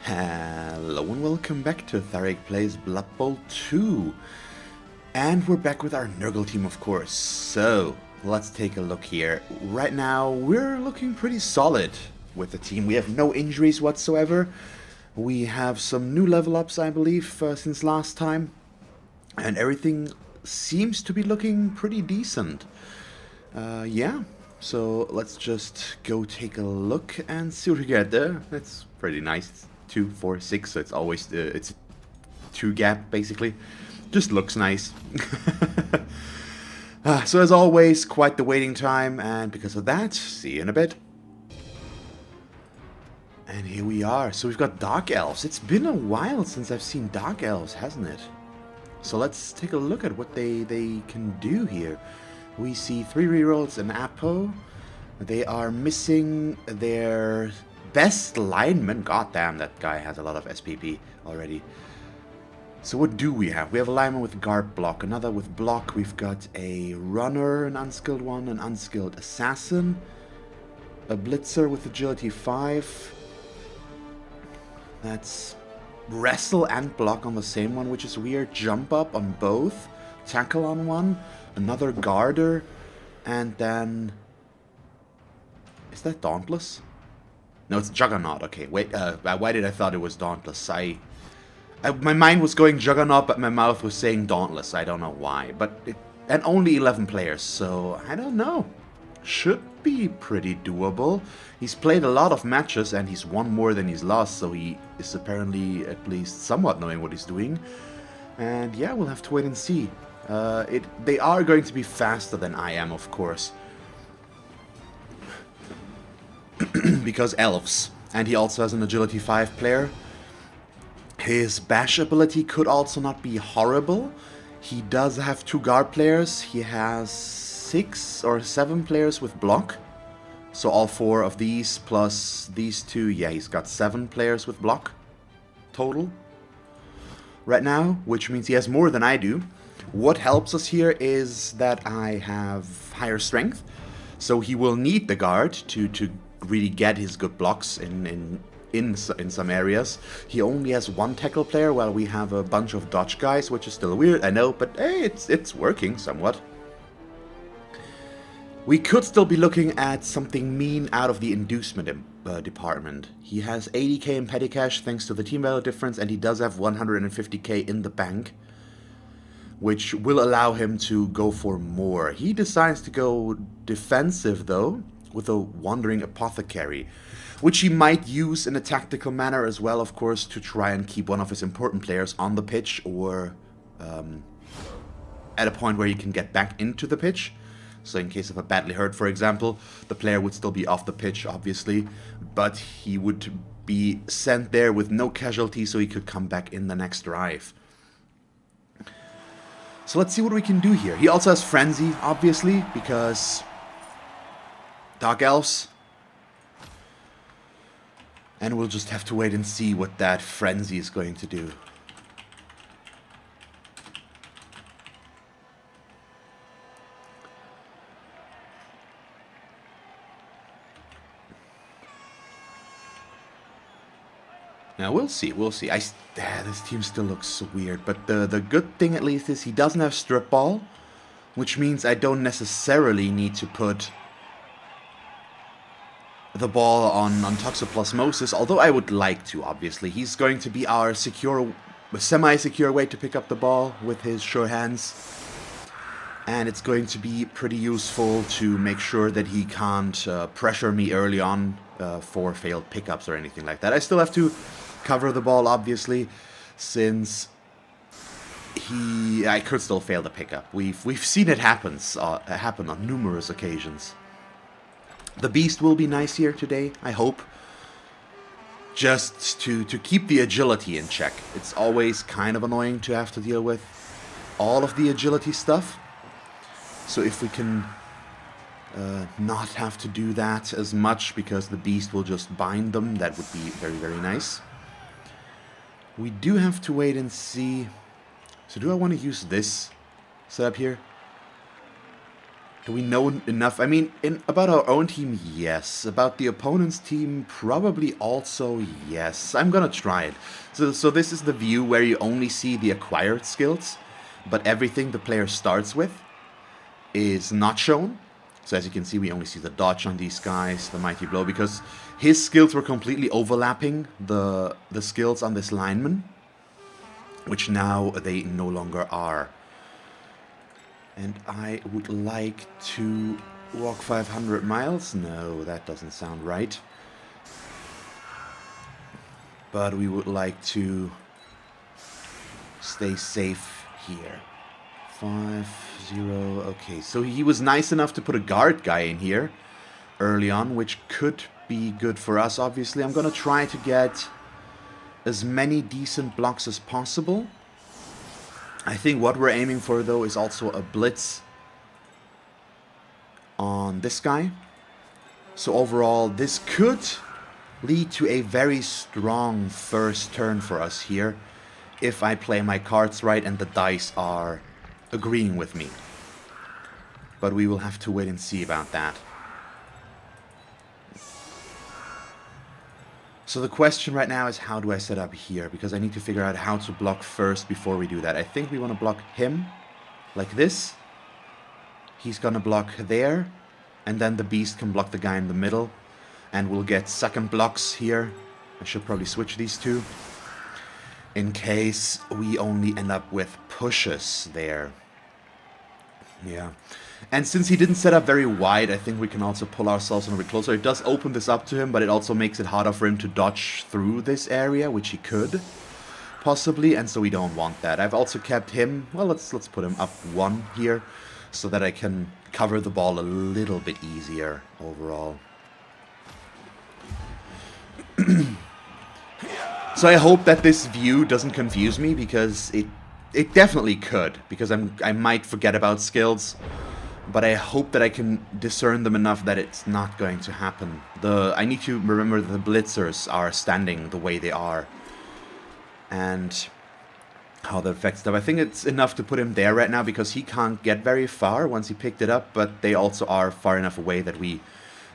Hello and welcome back to Tharek Plays Blood Bowl 2. And we're back with our Nurgle team, of course. So, let's take a look here. Right now, we're looking pretty solid with the team. We have no injuries whatsoever. We have some new level ups, I believe, since last time. And everything seems to be looking pretty decent. Yeah. So, let's just go take a look and see what we get there. It's pretty nice. It's 2, 4, 6, so it's always it's 2 gap basically. Just looks nice. So as always, quite the waiting time, and because of that, see you in a bit. And here we are. So we've got Dark Elves. It's been a while since I've seen Dark Elves, hasn't it? So let's take a look at what they can do here. We see 3 rerolls and Apo. They are missing their best lineman. God damn, that guy has a lot of SPP already. So what do we have? We have a lineman with guard block, another with block. We've got a runner, an unskilled one, an unskilled assassin, a blitzer with agility 5. That's wrestle and block on the same one, which is weird. Jump up on both, tackle on one, another guarder, and then... Is that Dauntless? No, it's Juggernaut. Okay, wait, why did I thought it was Dauntless? My mind was going Juggernaut, but my mouth was saying Dauntless. I don't know why, and only 11 players, so I don't know. Should be pretty doable. He's played a lot of matches, and he's won more than he's lost, so he is apparently at least somewhat knowing what he's doing. And yeah, we'll have to wait and see. They are going to be faster than I am, of course. Because Elves. And he also has an agility 5 player. His bash ability could also not be horrible. He does have 2 guard players. He has 6 or 7 players with block. So all 4 of these plus these 2. Yeah, he's got 7 players with block total right now, which means he has more than I do. What helps us here is that I have higher strength. So he will need the guard to really get his good blocks in some areas. He only has 1 tackle player, while we have a bunch of dodge guys, which is still weird, I know, but hey, it's working somewhat. We could still be looking at something mean out of the inducement department. He has 80k in petty cash thanks to the team value difference, and he does have 150k in the bank, which will allow him to go for more. He decides to go defensive though, with a Wandering Apothecary, which he might use in a tactical manner as well, of course, to try and keep one of his important players on the pitch, or at a point where he can get back into the pitch. So in case of a badly hurt, for example, the player would still be off the pitch, obviously, but he would be sent there with no casualties, so he could come back in the next drive. So let's see what we can do here. He also has Frenzy, obviously, because Dark Elves. And we'll just have to wait and see what that Frenzy is going to do. Now we'll see, this team still looks so weird, but the good thing at least is he doesn't have Strip Ball, which means I don't necessarily need to put the ball on Toxoplasmosis, although I would like to, obviously. He's going to be our semi-secure way to pick up the ball with his sure hands. And it's going to be pretty useful to make sure that he can't pressure me early on for failed pickups or anything like that. I still have to cover the ball, obviously, since I could still fail the pickup. We've seen it happen on numerous occasions. The Beast will be nice here today, I hope. Just to keep the agility in check. It's always kind of annoying to have to deal with all of the agility stuff. So if we can not have to do that as much, because the Beast will just bind them, that would be very, very nice. We do have to wait and see. So do I want to use this setup here? Do we know enough? I mean, about our own team, yes. About the opponent's team, probably also yes. I'm gonna try it. So this is the view where you only see the acquired skills, but everything the player starts with is not shown. So as you can see, we only see the dodge on these guys, the mighty blow, because his skills were completely overlapping the skills on this lineman, which now they no longer are. And I would like to walk 500 miles. No, that doesn't sound right. But we would like to stay safe here. 5-0. Okay, so he was nice enough to put a guard guy in here early on, which could be good for us, obviously. I'm going to try to get as many decent blocks as possible. I think what we're aiming for, though, is also a blitz on this guy. So overall, this could lead to a very strong first turn for us here, if I play my cards right and the dice are agreeing with me. But we will have to wait and see about that. So the question right now is, how do I set up here? Because I need to figure out how to block first before we do that. I think we want to block him like this. He's going to block there. And then the beast can block the guy in the middle. And we'll get second blocks here. I should probably switch these two, in case we only end up with pushes there. Yeah. And since he didn't set up very wide, I think we can also pull ourselves a little bit closer. It does open this up to him, but it also makes it harder for him to dodge through this area, which he could, possibly, and so we don't want that. I've also kept him, well, let's put him up 1 here, so that I can cover the ball a little bit easier overall. So I hope that this view doesn't confuse me, because it definitely could, because I might forget about skills. But I hope that I can discern them enough that it's not going to happen. I need to remember that the blitzers are standing the way they are. And how that affects them. I think it's enough to put him there right now, because he can't get very far once he picked it up. But they also are far enough away that we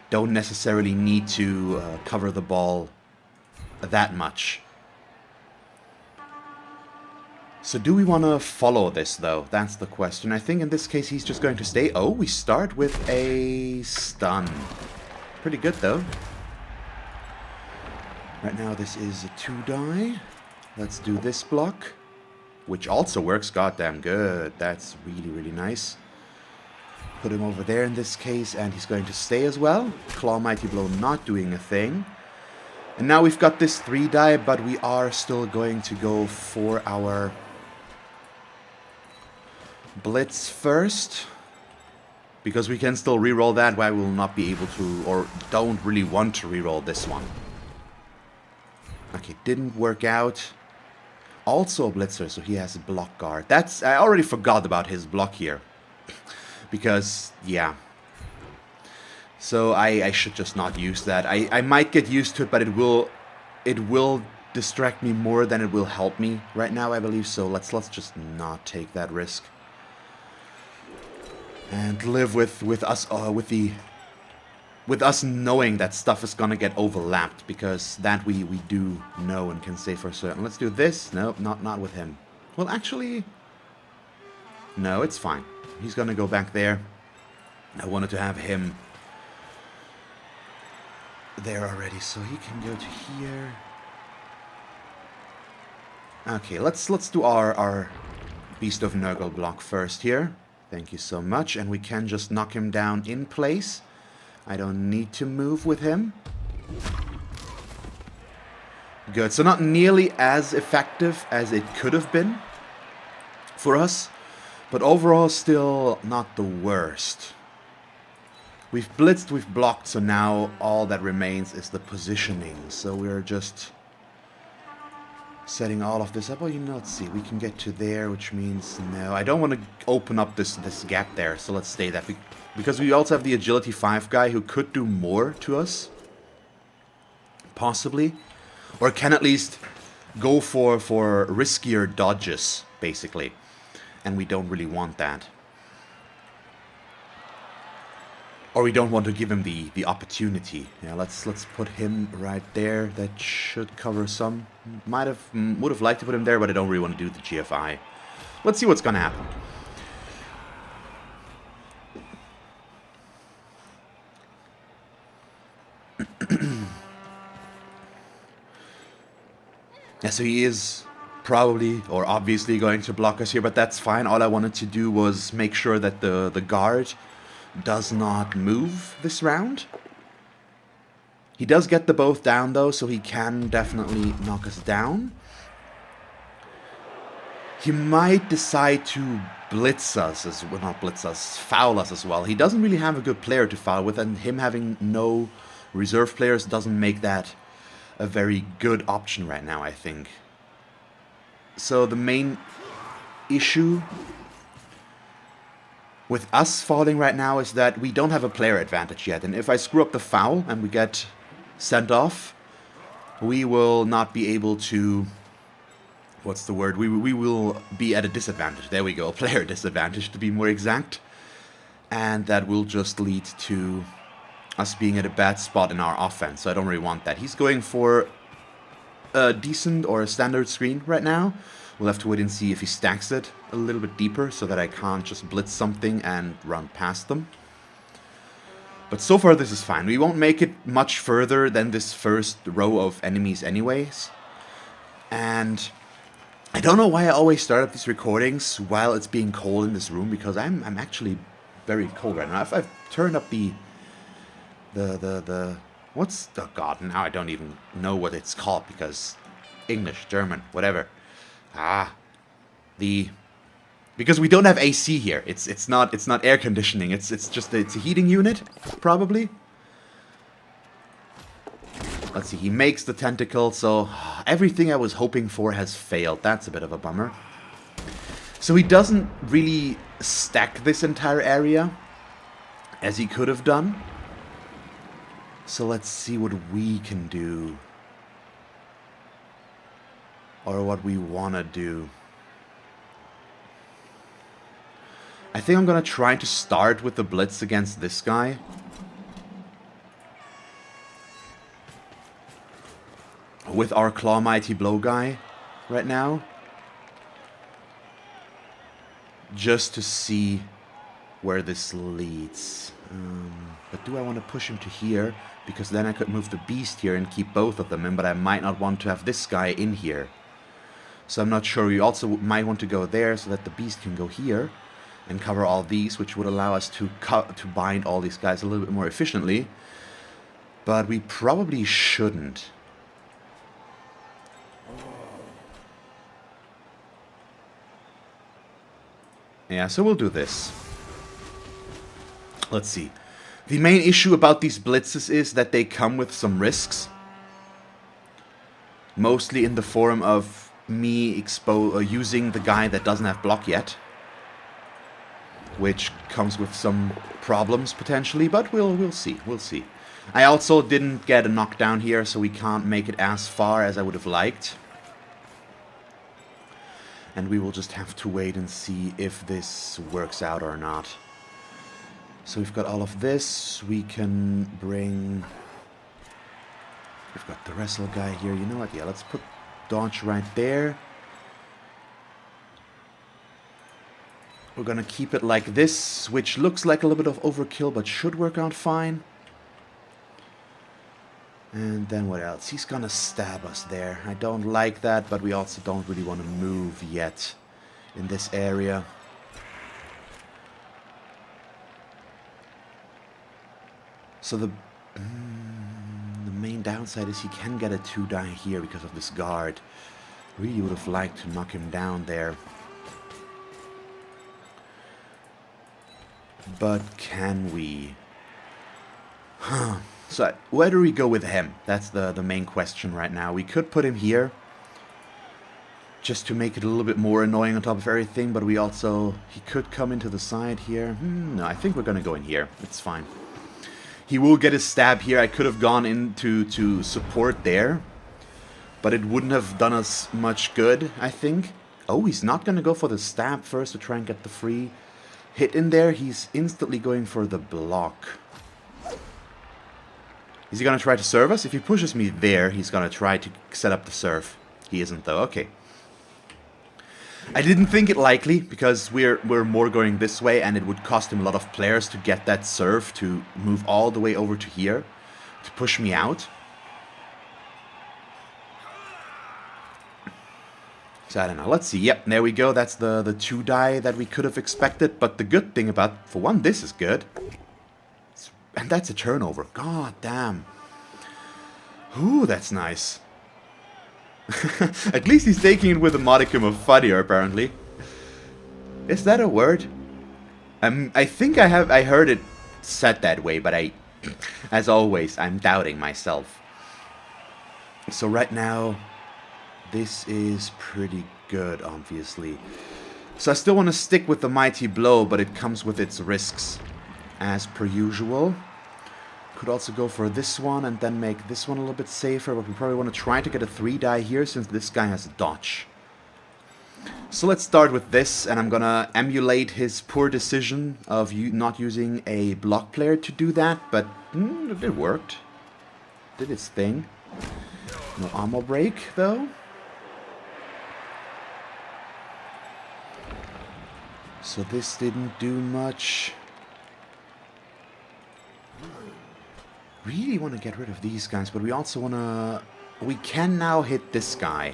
don't necessarily need to cover the ball that much. So do we want to follow this, though? That's the question. I think in this case he's just going to stay. Oh, we start with a stun. Pretty good, though. Right now this is a 2-die. Let's do this block, which also works goddamn good. That's really, really nice. Put him over there in this case, and he's going to stay as well. Claw Mighty Blow not doing a thing. And now we've got this 3-die, but we are still going to go for our blitz first, because we can still reroll that, but I will not be able to, or don't really want to reroll this one. Okay, didn't work out. Also a blitzer, so he has a block guard. I already forgot about his block here, because yeah. So I should just not use that. I might get used to it, but it will distract me more than it will help me right now, I believe. So let's just not take that risk. And live with us knowing that stuff is gonna get overlapped, because that we do know and can say for certain. Let's do this. Nope, not with him. Well, actually, no, it's fine. He's gonna go back there. I wanted to have him there already, so he can go to here. Okay, let's do our Beast of Nurgle block first here. Thank you so much. And we can just knock him down in place. I don't need to move with him. Good. So not nearly as effective as it could have been for us, but overall still not the worst. We've blitzed, we've blocked, so now all that remains is the positioning. So we're just setting all of this up. Well, let's see. We can get to there, which means no. I don't want to open up this gap there, so let's stay that. Because we also have the Agility 5 guy who could do more to us. Possibly. Or can at least go for riskier dodges, basically. And we don't really want that. Or we don't want to give him the opportunity. Yeah, let's put him right there. That should cover some. Would have liked to put him there, but I don't really want to do the GFI. Let's see what's gonna happen. Yeah, so he is probably or obviously going to block us here, but that's fine. All I wanted to do was make sure that the guard does not move this round. He does get the both down though, so he can definitely knock us down. He might decide to blitz us as well, not blitz us, foul us as well. He doesn't really have a good player to foul with, and him having no reserve players doesn't make that a very good option right now, I think. So the main issue with us falling right now is that we don't have a player advantage yet, and if I screw up the foul and we get sent off, we will not be able to... What's the word? We will be at a disadvantage. There we go, a player disadvantage to be more exact. And that will just lead to us being at a bad spot in our offense, so I don't really want that. He's going for a decent or a standard screen right now. We'll have to wait and see if he stacks it a little bit deeper so that I can't just blitz something and run past them. But so far this is fine. We won't make it much further than this first row of enemies anyways. And I don't know why I always start up these recordings while it's being cold in this room, because I'm actually very cold right now. I've turned up the what's the god, now I don't even know what it's called, because English, German, whatever. Because we don't have AC here. It's not air conditioning. It's just it's a heating unit, probably. Let's see, he makes the tentacle, so everything I was hoping for has failed. That's a bit of a bummer. So he doesn't really stack this entire area as he could have done. So let's see what we can do. Or what we want to do. I think I'm going to try to start with the blitz against this guy. With our Claw Mighty Blow guy right now. Just to see where this leads. But do I want to push him to here? Because then I could move the beast here and keep both of them in, but I might not want to have this guy in here. So I'm not sure. We also might want to go there so that the beast can go here and cover all these, which would allow us to bind all these guys a little bit more efficiently. But we probably shouldn't. Yeah, so we'll do this. Let's see. The main issue about these blitzes is that they come with some risks. Mostly in the form of me using the guy that doesn't have block yet. Which comes with some problems potentially, but we'll see. We'll see. I also didn't get a knockdown here, so we can't make it as far as I would have liked. And we will just have to wait and see if this works out or not. So we've got all of this. We can bring... We've got the wrestle guy here. You know what? Yeah, let's put dodge right there. We're gonna keep it like this, which looks like a little bit of overkill, but should work out fine. And then what else? He's gonna stab us there. I don't like that, but we also don't really want to move yet in this area. So the main downside is he can get a 2-die here because of this guard. Really would have liked to knock him down there. But can we? Huh. So where do we go with him? That's the main question right now. We could put him here, just to make it a little bit more annoying on top of everything, but we also... He could come into the side here. No, I think we're gonna go in here. It's fine. He will get his stab here. I could have gone into to support there, but it wouldn't have done us much good, I think. Oh, he's not gonna go for the stab first to try and get the free hit in there. He's instantly going for the block. Is he gonna try to serve us? If he pushes me there, he's gonna try to set up the serve. He isn't though. Okay. I didn't think it likely because we're more going this way, and it would cost him a lot of players to get that serve to move all the way over to here to push me out. So I don't know. Let's see. Yep, there we go. That's the 2 die that we could have expected. But the good thing about, for one, this is good. And that's a turnover. God damn. Ooh, that's nice. At least he's taking it with a modicum of fun here, apparently. Is that a word? I think I heard it said that way, but as always, I'm doubting myself. So right now, this is pretty good, obviously. So I still want to stick with the mighty blow, but it comes with its risks, as per usual. Could also go for this one and then make this one a little bit safer, but we probably want to try to get a 3 die here since this guy has a dodge. So let's start with this, and I'm gonna emulate his poor decision of not using a block player to do that, but it worked. Did its thing. No armor break, though. So this didn't do much. Really want to get rid of these guys, but we also want to... We can now hit this guy,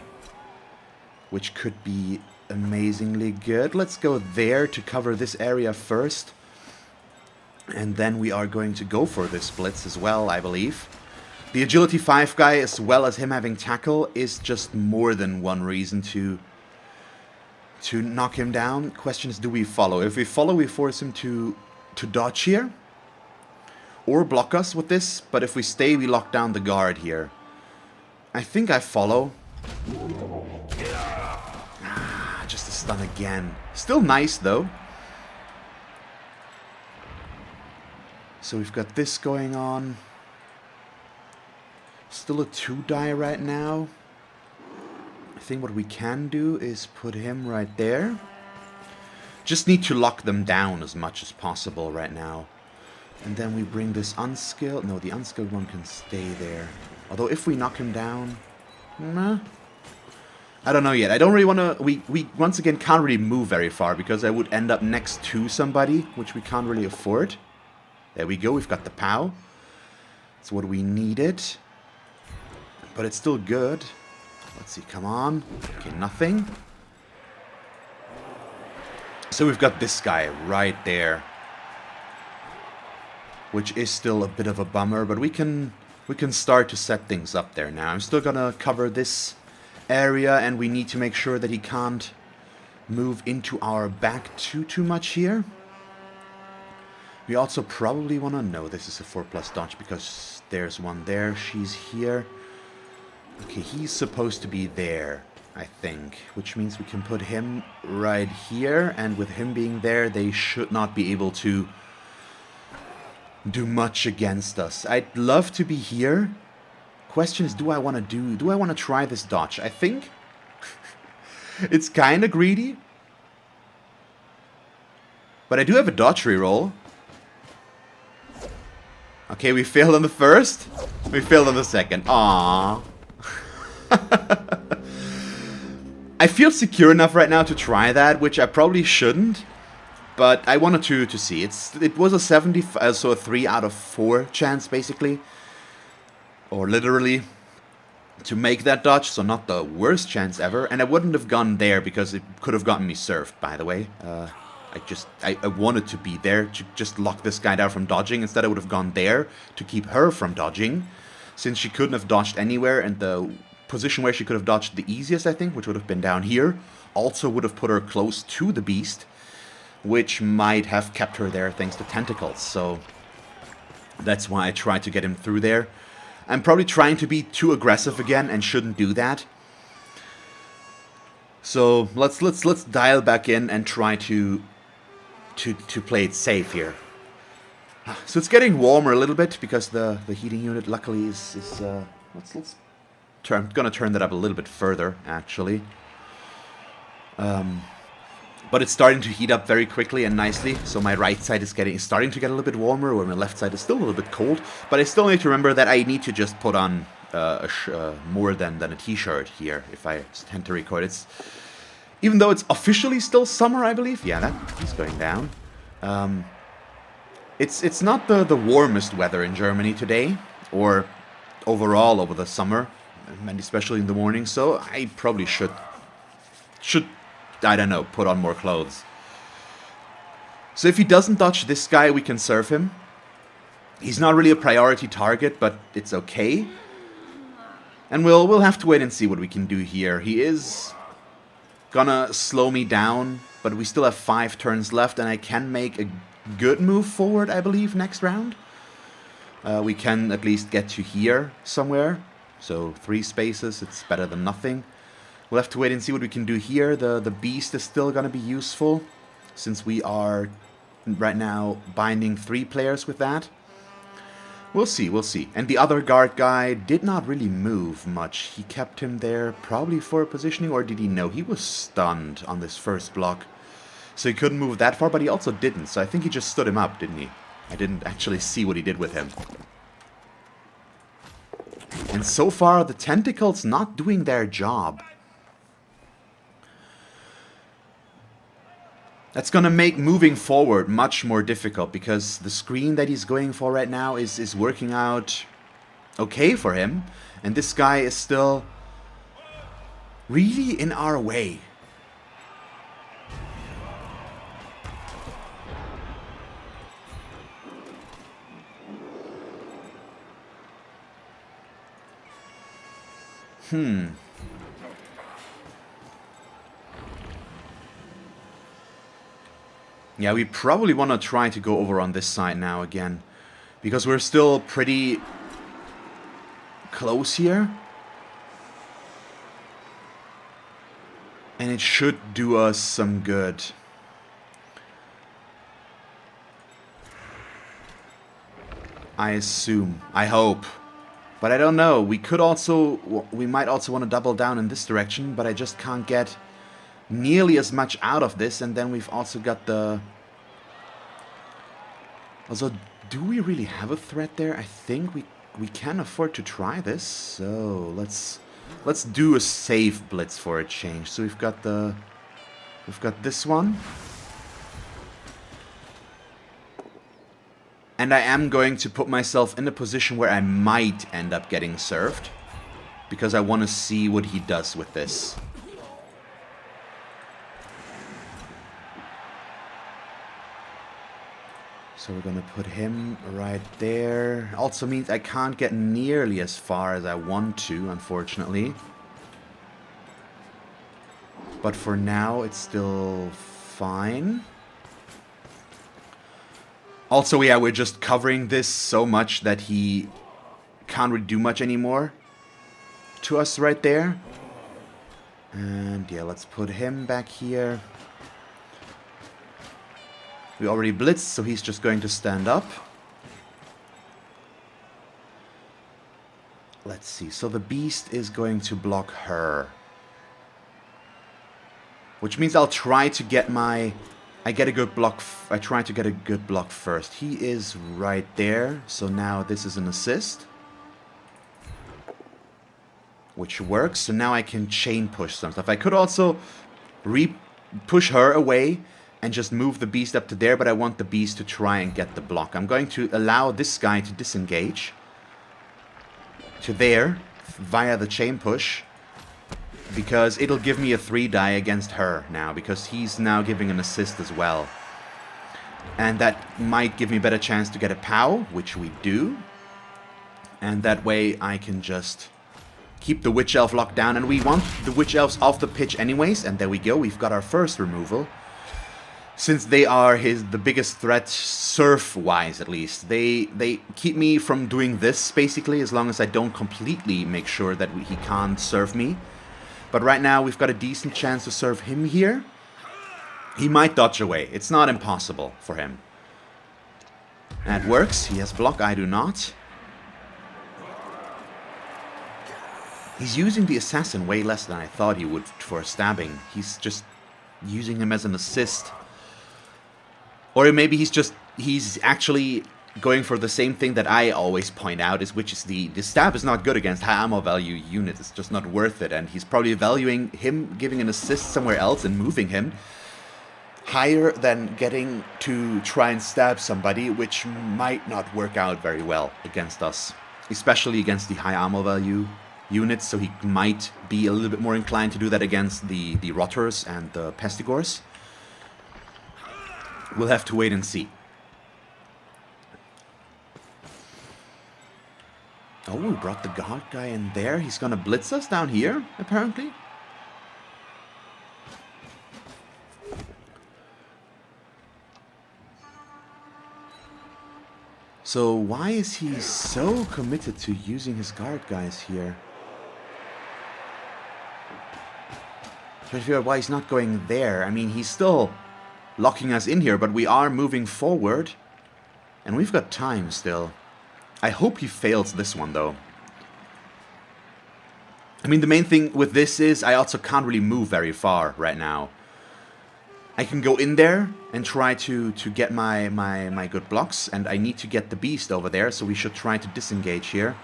which could be amazingly good. Let's go there to cover this area first. And then we are going to go for this blitz as well, I believe. The agility 5 guy, as well as him having tackle, is just more than one reason to knock him down. Question is, do we follow? If we follow, we force him to dodge here. Or block us with this, but if we stay, we lock down the guard here. I think I follow. Just a stun again. Still nice, though. So we've got this going on. Still a 2 die right now. I think what we can do is put him right there. Just need to lock them down as much as possible right now. And then we bring this unskilled... No, the unskilled one can stay there. Although if we knock him down... Nah. I don't know yet. I don't really want to... We once again can't really move very far because I would end up next to somebody, which we can't really afford. There we go. We've got the POW. That's what we needed. But it's still good. Let's see. Come on. Okay, nothing. So we've got this guy right there, which is still a bit of a bummer, but we can start to set things up there now. I'm still gonna cover this area, and we need to make sure that he can't move into our back too much here. We also probably want to know this is a 4+ dodge because there's one there. She's here. Okay, he's supposed to be there, I think, which means we can put him right here, and with him being there, they should not be able to do much against us. I'd love to be here. Question is, do I want to try this dodge? I think it's kind of greedy, but I do have a dodge reroll. Okay, we failed on the first. We failed on the second. Aww. I feel secure enough right now to try that, which I probably shouldn't. But I wanted to see. It was a 70, so a 3 out of 4 chance, basically. Or literally, to make that dodge, so not the worst chance ever. And I wouldn't have gone there, because it could have gotten me served, by the way. I wanted to be there to just lock this guy down from dodging. Instead, I would have gone there to keep her from dodging, since she couldn't have dodged anywhere, and the position where she could have dodged the easiest, I think, which would have been down here, also would have put her close to the beast, which might have kept her there thanks to tentacles. So that's why I tried to get him through there. I'm probably trying to be too aggressive again and shouldn't do that. So let's dial back in and try to play it safe here. So it's getting warmer a little bit because the heating unit luckily is I'm gonna turn that up a little bit further actually. But it's starting to heat up very quickly and nicely, so my right side is starting to get a little bit warmer, where my left side is still a little bit cold. But I still need to remember that I need to just put on more than a t-shirt here if I tend to record. Even though it's officially still summer, I believe. Yeah, he's going down. It's not the warmest weather in Germany today, or overall over the summer, and especially in the morning. So I probably should I don't know, put on more clothes. So if he doesn't dodge this guy, we can serve him. He's not really a priority target, but it's okay. And we'll have to wait and see what we can do here. He is gonna slow me down, but we still have 5 turns left, and I can make a good move forward, I believe, next round. We can at least get to here somewhere. So 3 spaces, it's better than nothing. We'll have to wait and see what we can do here. The beast is still going to be useful, since we are right now binding 3 players with that. We'll see, we'll see. And the other guard guy did not really move much. He kept him there probably for positioning, or did he know? He was stunned on this first block, so he couldn't move that far, but he also didn't. So I think he just stood him up, didn't he? I didn't actually see what he did with him. And so far, the tentacles not doing their job. That's going to make moving forward much more difficult, because the screen that he's going for right now is working out okay for him. And this guy is still really in our way. Yeah, we probably want to try to go over on this side now again, because we're still pretty close here. And it should do us some good. I assume. I hope. But I don't know. We might also want to double down in this direction, but I just can't get nearly as much out of this. And then we've also got the... Also, do we really have a threat there? I think we can afford to try this. So let's do a safe blitz for a change. So we've got this one. And I am going to put myself in a position where I might end up getting served, because I want to see what he does with this. So we're going to put him right there. Also means I can't get nearly as far as I want to, unfortunately. But for now, it's still fine. Also, yeah, we're just covering this so much that he can't really do much anymore to us right there. And yeah, let's put him back here. We already blitzed, so he's just going to stand up. Let's see. So the beast is going to block her. Which means I'll try to get my... I try to get a good block first. He is right there. So now this is an assist. Which works. So now I can chain push some stuff. I could also push her away and just move the beast up to there, but I want the beast to try and get the block. I'm going to allow this guy to disengage to there via the chain push, because it'll give me a 3-die against her now, because he's now giving an assist as well. And that might give me a better chance to get a POW, which we do. And that way I can just keep the Witch Elf locked down. And we want the Witch Elves off the pitch anyways. And there we go, we've got our first removal. Since they are the biggest threat, surf-wise at least. They keep me from doing this, basically, as long as I don't completely make sure that he can't serve me. But right now, we've got a decent chance to serve him here. He might dodge away. It's not impossible for him. That works. He has block, I do not. He's using the assassin way less than I thought he would for stabbing. He's just using him as an assist. Or maybe he's actually going for the same thing that I always point out, which is the stab is not good against high ammo value units. It's just not worth it, and he's probably valuing him giving an assist somewhere else and moving him higher than getting to try and stab somebody, which might not work out very well against us, especially against the high ammo value units. So he might be a little bit more inclined to do that against the Rotters and the Pestigors. We'll have to wait and see. Oh, we brought the guard guy in there. He's gonna blitz us down here, apparently. So why is he so committed to using his guard guys here? Trying to figure out why he's not going there. I mean, he's still locking us in here, but we are moving forward. And we've got time still. I hope he fails this one, though. I mean, the main thing with this is I also can't really move very far right now. I can go in there and try to get my good blocks, and I need to get the beast over there, so we should try to disengage here.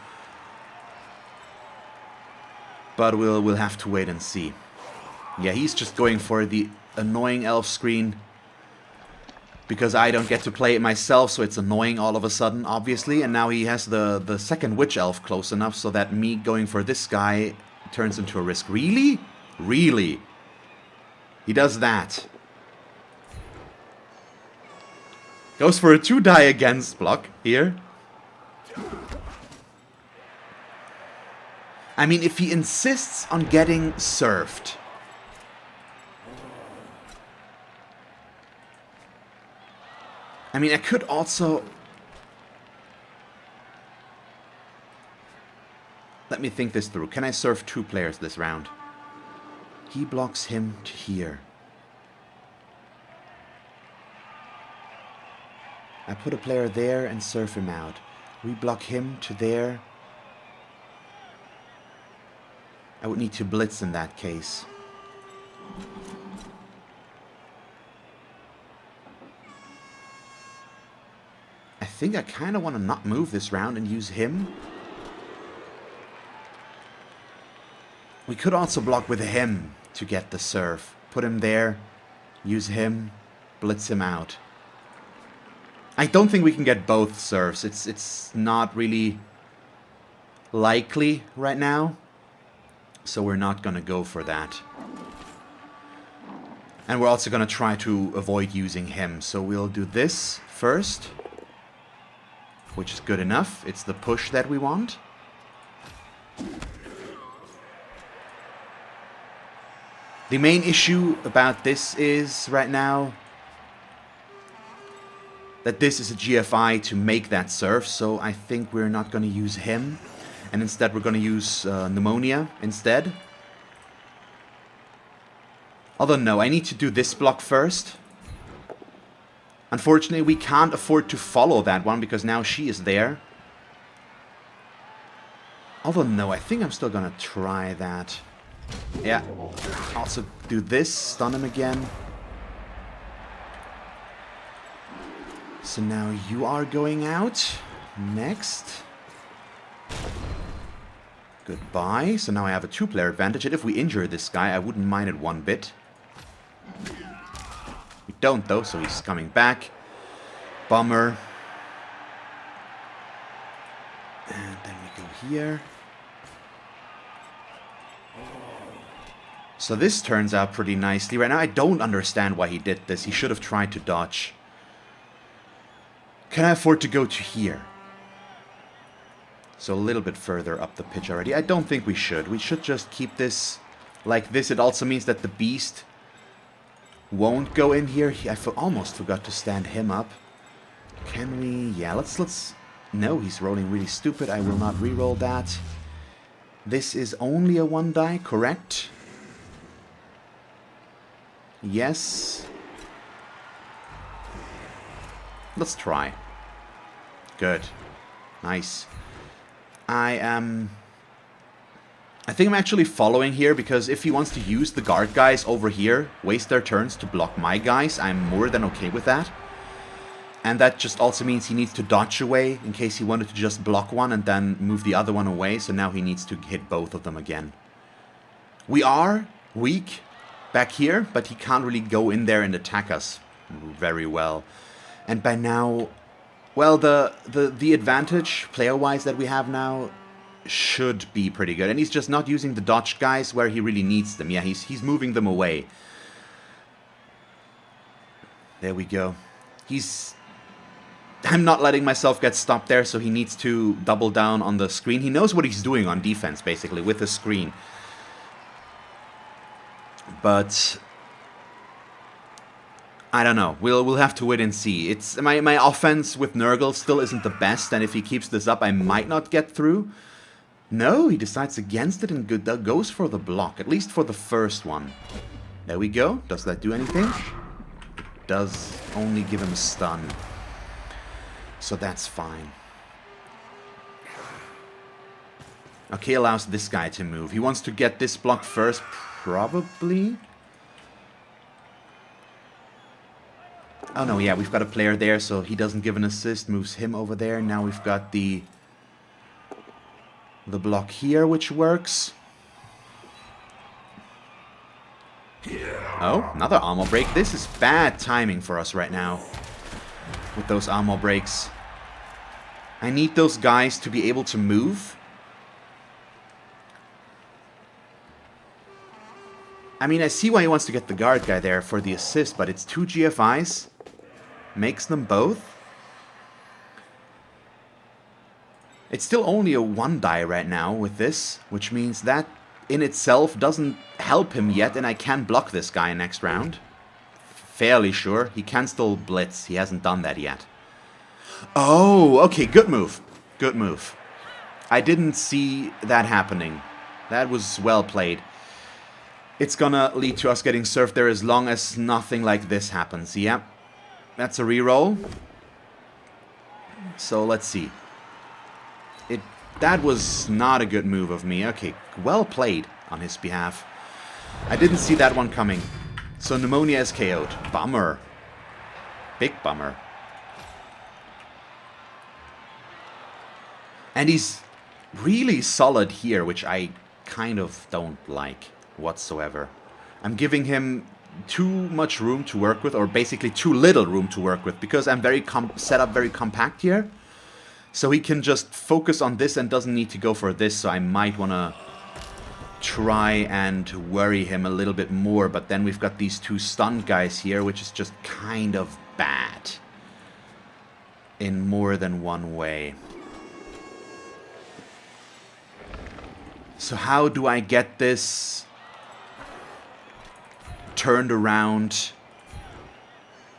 But we'll have to wait and see. Yeah, he's just going for the annoying elf screen. Because I don't get to play it myself, so it's annoying all of a sudden, obviously. And now he has the second witch elf close enough so that me going for this guy turns into a risk. Really? Really? He does that. Goes for a 2-die against block here. I mean, if he insists on getting served... I mean, I could also... Let me think this through. Can I serve 2 players this round? He blocks him to here. I put a player there and serve him out. We block him to there. I would need to blitz in that case. I think I kind of want to not move this round and use him. We could also block with him to get the serve. Put him there, use him, blitz him out. I don't think we can get both serves. It's not really likely right now. So we're not going to go for that. And we're also going to try to avoid using him. So we'll do this first. Which is good enough. It's the push that we want. The main issue about this is, right now, that this is a GFI to make that serve, so I think we're not going to use him. And instead we're going to use Pneumonia instead. Although no, I need to do this block first. Unfortunately, we can't afford to follow that one because now she is there. Although, no, I think I'm still gonna try that. Yeah. Also do this, stun him again. So now you are going out. Next. Goodbye. So now I have a 2-player advantage. And if we injure this guy, I wouldn't mind it one bit. We don't, though, so he's coming back. Bummer. And then we go here. So this turns out pretty nicely. Right now, I don't understand why he did this. He should have tried to dodge. Can I afford to go to here? So a little bit further up the pitch already. I don't think we should. We should just keep this like this. It also means that the beast won't go in here. I almost forgot to stand him up. Can we? Yeah, let's... No, he's rolling really stupid. I will not re-roll that. This is only a 1-die, correct? Yes. Let's try. Good. Nice. I am I think I'm actually following here, because if he wants to use the guard guys over here, waste their turns to block my guys, I'm more than okay with that. And that just also means he needs to dodge away in case he wanted to just block one and then move the other one away. So now he needs to hit both of them again. We are weak back here, but he can't really go in there and attack us very well. And by now, well, the advantage player-wise that we have now should be pretty good. And he's just not using the dodge guys where he really needs them. Yeah, he's moving them away. There we go. I'm not letting myself get stopped there, so he needs to double down on the screen. He knows what he's doing on defense, basically, with the screen. But I don't know. We'll have to wait and see. It's my offense with Nurgle still isn't the best, and if he keeps this up, I might not get through. No, he decides against it and goes for the block, at least for the first one. There we go. Does that do anything? It does only give him a stun. So that's fine. Okay, allows this guy to move. He wants to get this block first, probably. Oh no, yeah, we've got a player there, so he doesn't give an assist. Moves him over there. Now we've got the block here, which works. Oh, another armor break. This is bad timing for us right now with those armor breaks. I need those guys to be able to move. I mean, I see why he wants to get the guard guy there for the assist, but it's 2 GFIs. Makes them both. It's still only a 1 die right now with this, which means that in itself doesn't help him yet, and I can block this guy next round. Fairly sure. He can still blitz. He hasn't done that yet. Oh, okay, good move. Good move. I didn't see that happening. That was well played. It's gonna lead to us getting served there as long as nothing like this happens. Yep. That's a reroll. So let's see. That was not a good move of me. Okay, well played on his behalf. I didn't see that one coming. So Pneumonia is KO'd. Bummer. Big bummer. And he's really solid here, which I kind of don't like whatsoever. I'm giving him too much room to work with, or basically too little room to work with, because I'm very set up very compact here. So he can just focus on this and doesn't need to go for this, so I might want to try and worry him a little bit more, but then we've got these 2 stunned guys here, which is just kind of bad in more than one way. So how do I get this turned around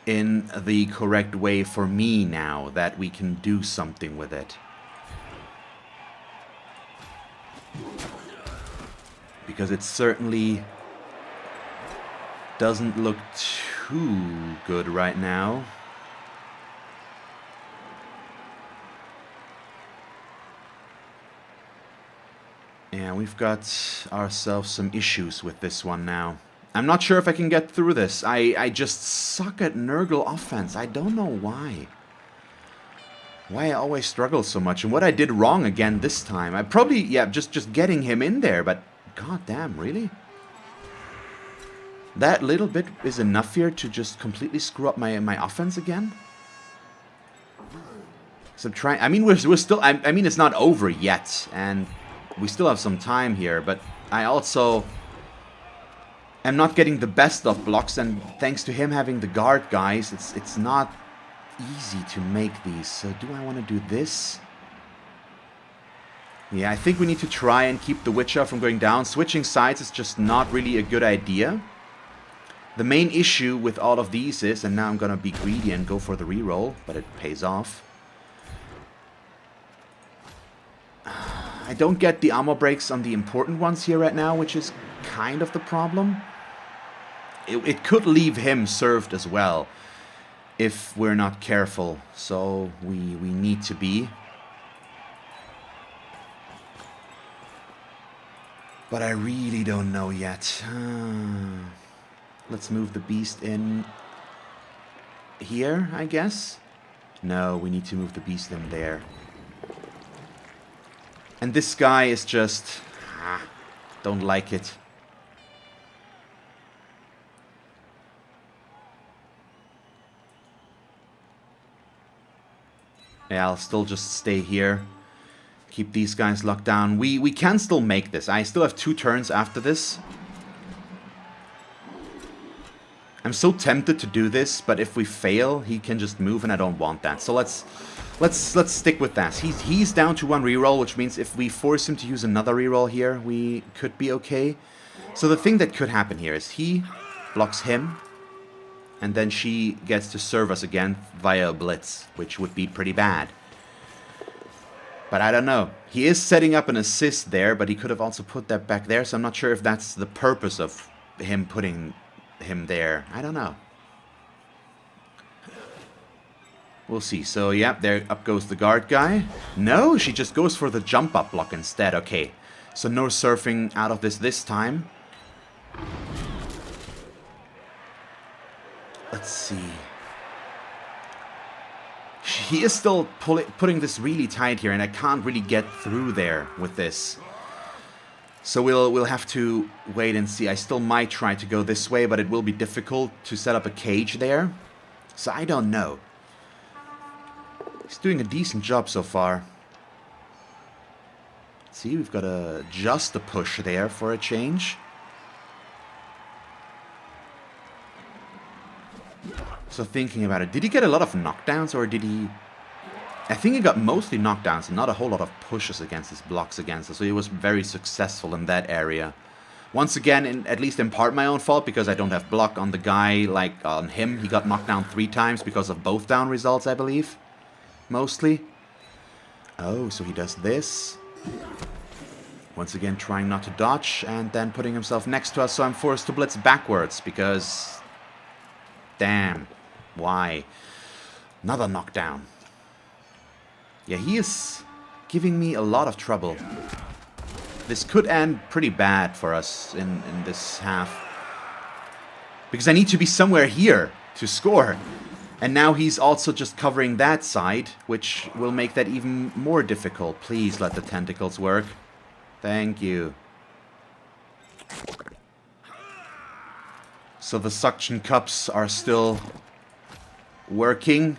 in the correct way for me now, that we can do something with it? Because it certainly doesn't look too good right now. Yeah, we've got ourselves some issues with this one now. I'm not sure if I can get through this. I just suck at Nurgle offense. I don't know why. Why I always struggle so much, and what I did wrong again this time. I probably, yeah, just getting him in there, but goddamn, really? That little bit is enough here to just completely screw up my offense again? So trying, I mean, we're still, I mean, it's not over yet, and we still have some time here, but I also am not getting the best of blocks, and thanks to him having the guard guys, it's not easy to make these. So do I want to do this? Yeah, I think we need to try and keep the Witcher from going down. Switching sides is just not really a good idea. The main issue with all of these is, and now I'm gonna be greedy and go for the reroll, but it pays off. I don't get the armor breaks on the important ones here right now, which is kind of the problem. It could leave him served as well if we're not careful, so we need to be. But I really don't know yet. Let's move the beast in here, I guess. No, we need to move the beast in there. And this guy is just... don't like it. Yeah, I'll still just stay here. Keep these guys locked down. We can still make this. I still have 2 turns after this. I'm so tempted to do this, but if we fail, he can just move, and I don't want that. So let's stick with that. He's down to 1 reroll, which means if we force him to use another reroll here, we could be okay. So the thing that could happen here is he blocks him, and then she gets to serve us again via a blitz, which would be pretty bad. But I don't know. He is setting up an assist there, but he could have also put that back there, so I'm not sure if that's the purpose of him putting him there. I don't know. We'll see. So, yeah, there up goes the guard guy. No, she just goes for the jump up block instead. Okay. So no surfing out of this time. Let's see. He is still putting this really tight here, and I can't really get through there with this. So we'll have to wait and see. I still might try to go this way, but it will be difficult to set up a cage there. So I don't know. He's doing a decent job so far. See, we've got just a push there for a change. So thinking about it, did he get a lot of knockdowns, or did he... I think he got mostly knockdowns and not a whole lot of pushes against his blocks against us. So he was very successful in that area. Once again, at least in part my own fault, because I don't have block on the guy like on him. He got knocked down 3 times because of both down results, I believe. Mostly. Oh, so he does this. Once again, trying not to dodge, and then putting himself next to us, so I'm forced to blitz backwards, because... Damn. Why? Another knockdown. Yeah, he is giving me a lot of trouble. This could end pretty bad for us in this half. Because I need to be somewhere here to score. And now he's also just covering that side, which will make that even more difficult. Please let the tentacles work. Thank you. So the suction cups are still working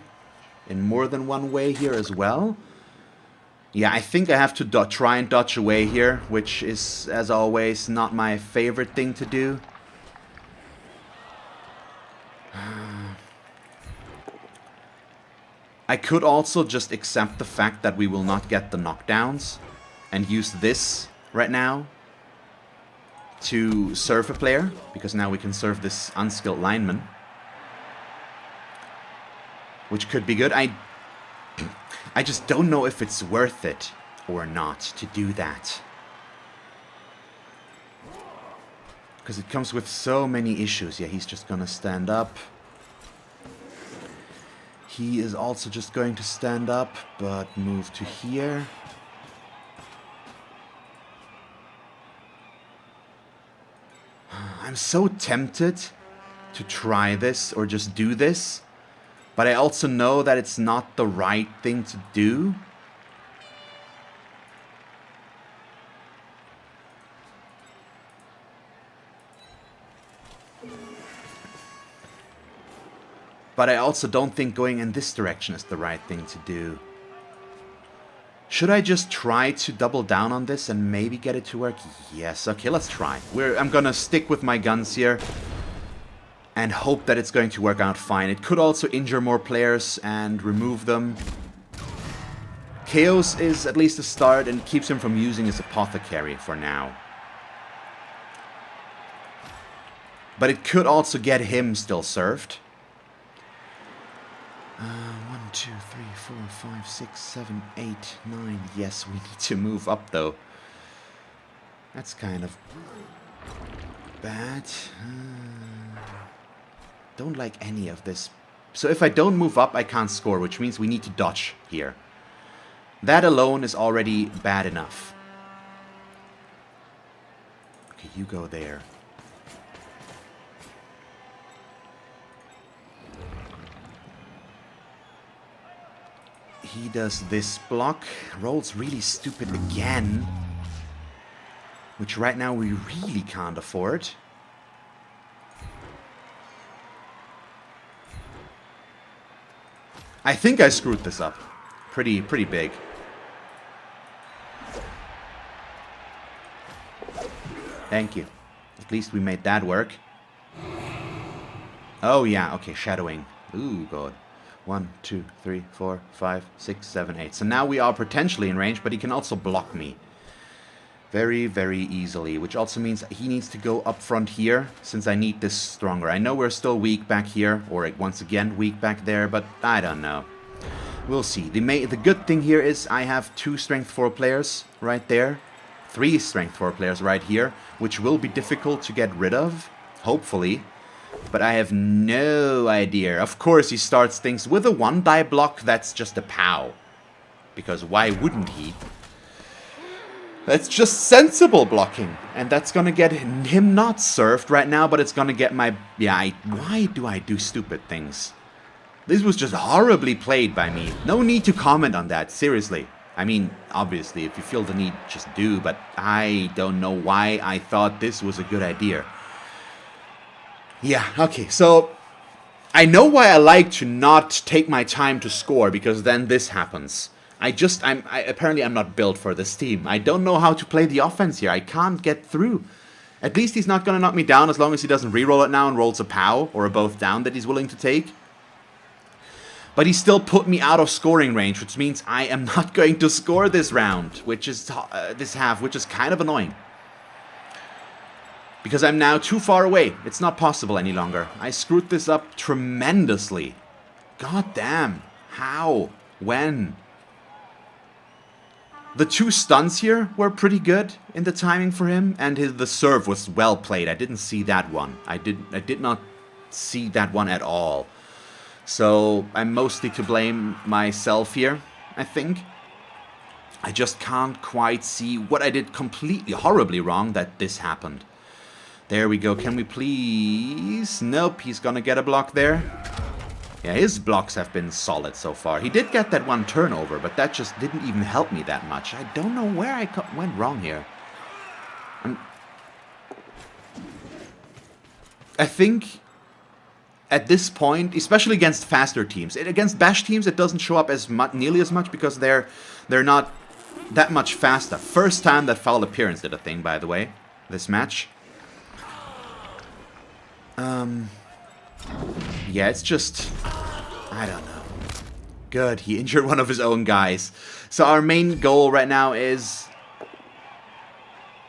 in more than one way here as well. Yeah, I think I have to try and dodge away here, which is, as always, not my favorite thing to do. I could also just accept the fact that we will not get the knockdowns and use this right now to serve a player, because now we can serve this unskilled lineman, which could be good. I just don't know if it's worth it or not to do that, because it comes with so many issues. Yeah, he's just gonna stand up. He is also just going to stand up, but move to here. I'm so tempted to try this or just do this, but I also know that it's not the right thing to do. But I also don't think going in this direction is the right thing to do. Should I just try to double down on this and maybe get it to work? Yes, okay, let's try. I'm gonna stick with my guns here and hope that it's going to work out fine. It could also injure more players and remove them. Chaos is at least a start and keeps him from using his apothecary for now. But it could also get him still served. 1, 2, 3, 4, 5, 6, 7, 8, 9. Yes, we need to move up though. That's kind of bad. Don't like any of this. So if I don't move up, I can't score, which means we need to dodge here. That alone is already bad enough. you go there. He does this block, rolls really stupid again, which right now we really can't afford. I think I screwed this up. Pretty big. Thank you. At least we made that work. Oh yeah, okay, shadowing. Ooh, God. 1, 2, 3, 4, 5, 6, 7, 8. So now we are potentially in range, but he can also block me. Very, very easily. Which also means he needs to go up front here, since I need this stronger. I know we're still weak back here, or once again weak back there, but I don't know. We'll see. The good thing here is I have 2 Strength 4 players right there. 3 Strength 4 players right here, which will be difficult to get rid of, hopefully. But I have no idea. Of course, he starts things with a 1-die block. That's just a POW. Because why wouldn't he? That's just sensible blocking. And that's gonna get him not served right now, but it's gonna get my... Yeah, why do I do stupid things? This was just horribly played by me. No need to comment on that, seriously. I mean, obviously, if you feel the need, just do. But I don't know why I thought this was a good idea. Yeah, okay, so I know why I like to not take my time to score, because then this happens. Apparently I'm not built for this team. I don't know how to play the offense here. I can't get through. At least he's not gonna knock me down as long as he doesn't reroll it now and rolls a POW or a both down that he's willing to take. But he still put me out of scoring range, which means I am not going to score this round, which is this half, which is kind of annoying. Because I'm now too far away. It's not possible any longer. I screwed this up tremendously. God damn. How? When? The 2 stuns here were pretty good in the timing for him, and the serve was well played. I didn't see that one. I did not see that one at all. So I'm mostly to blame myself here, I think. I just can't quite see what I did completely horribly wrong that this happened. There we go. Can we please? Nope, he's gonna get a block there. Yeah, his blocks have been solid so far. He did get that 1 turnover, but that just didn't even help me that much. I don't know where I went wrong here. I think at this point, especially against faster teams, against bash teams, it doesn't show up as nearly as much because they're not that much faster. First time that foul appearance did a thing, by the way, this match. Yeah, it's just... I don't know. Good, he injured one of his own guys. So our main goal right now is...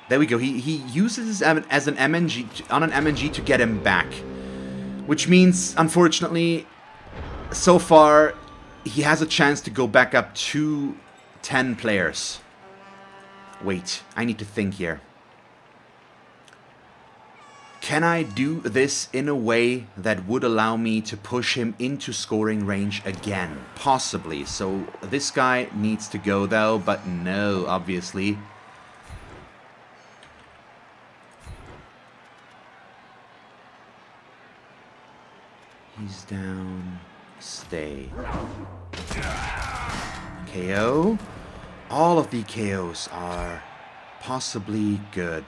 There we go, he uses as an MNG, on an MNG to get him back. Which means, unfortunately, so far, he has a chance to go back up to 10 players. Wait, I need to think here. Can I do this in a way that would allow me to push him into scoring range again? Possibly. So this guy needs to go though, but no, obviously. He's down. Stay. KO. All of the KOs are possibly good.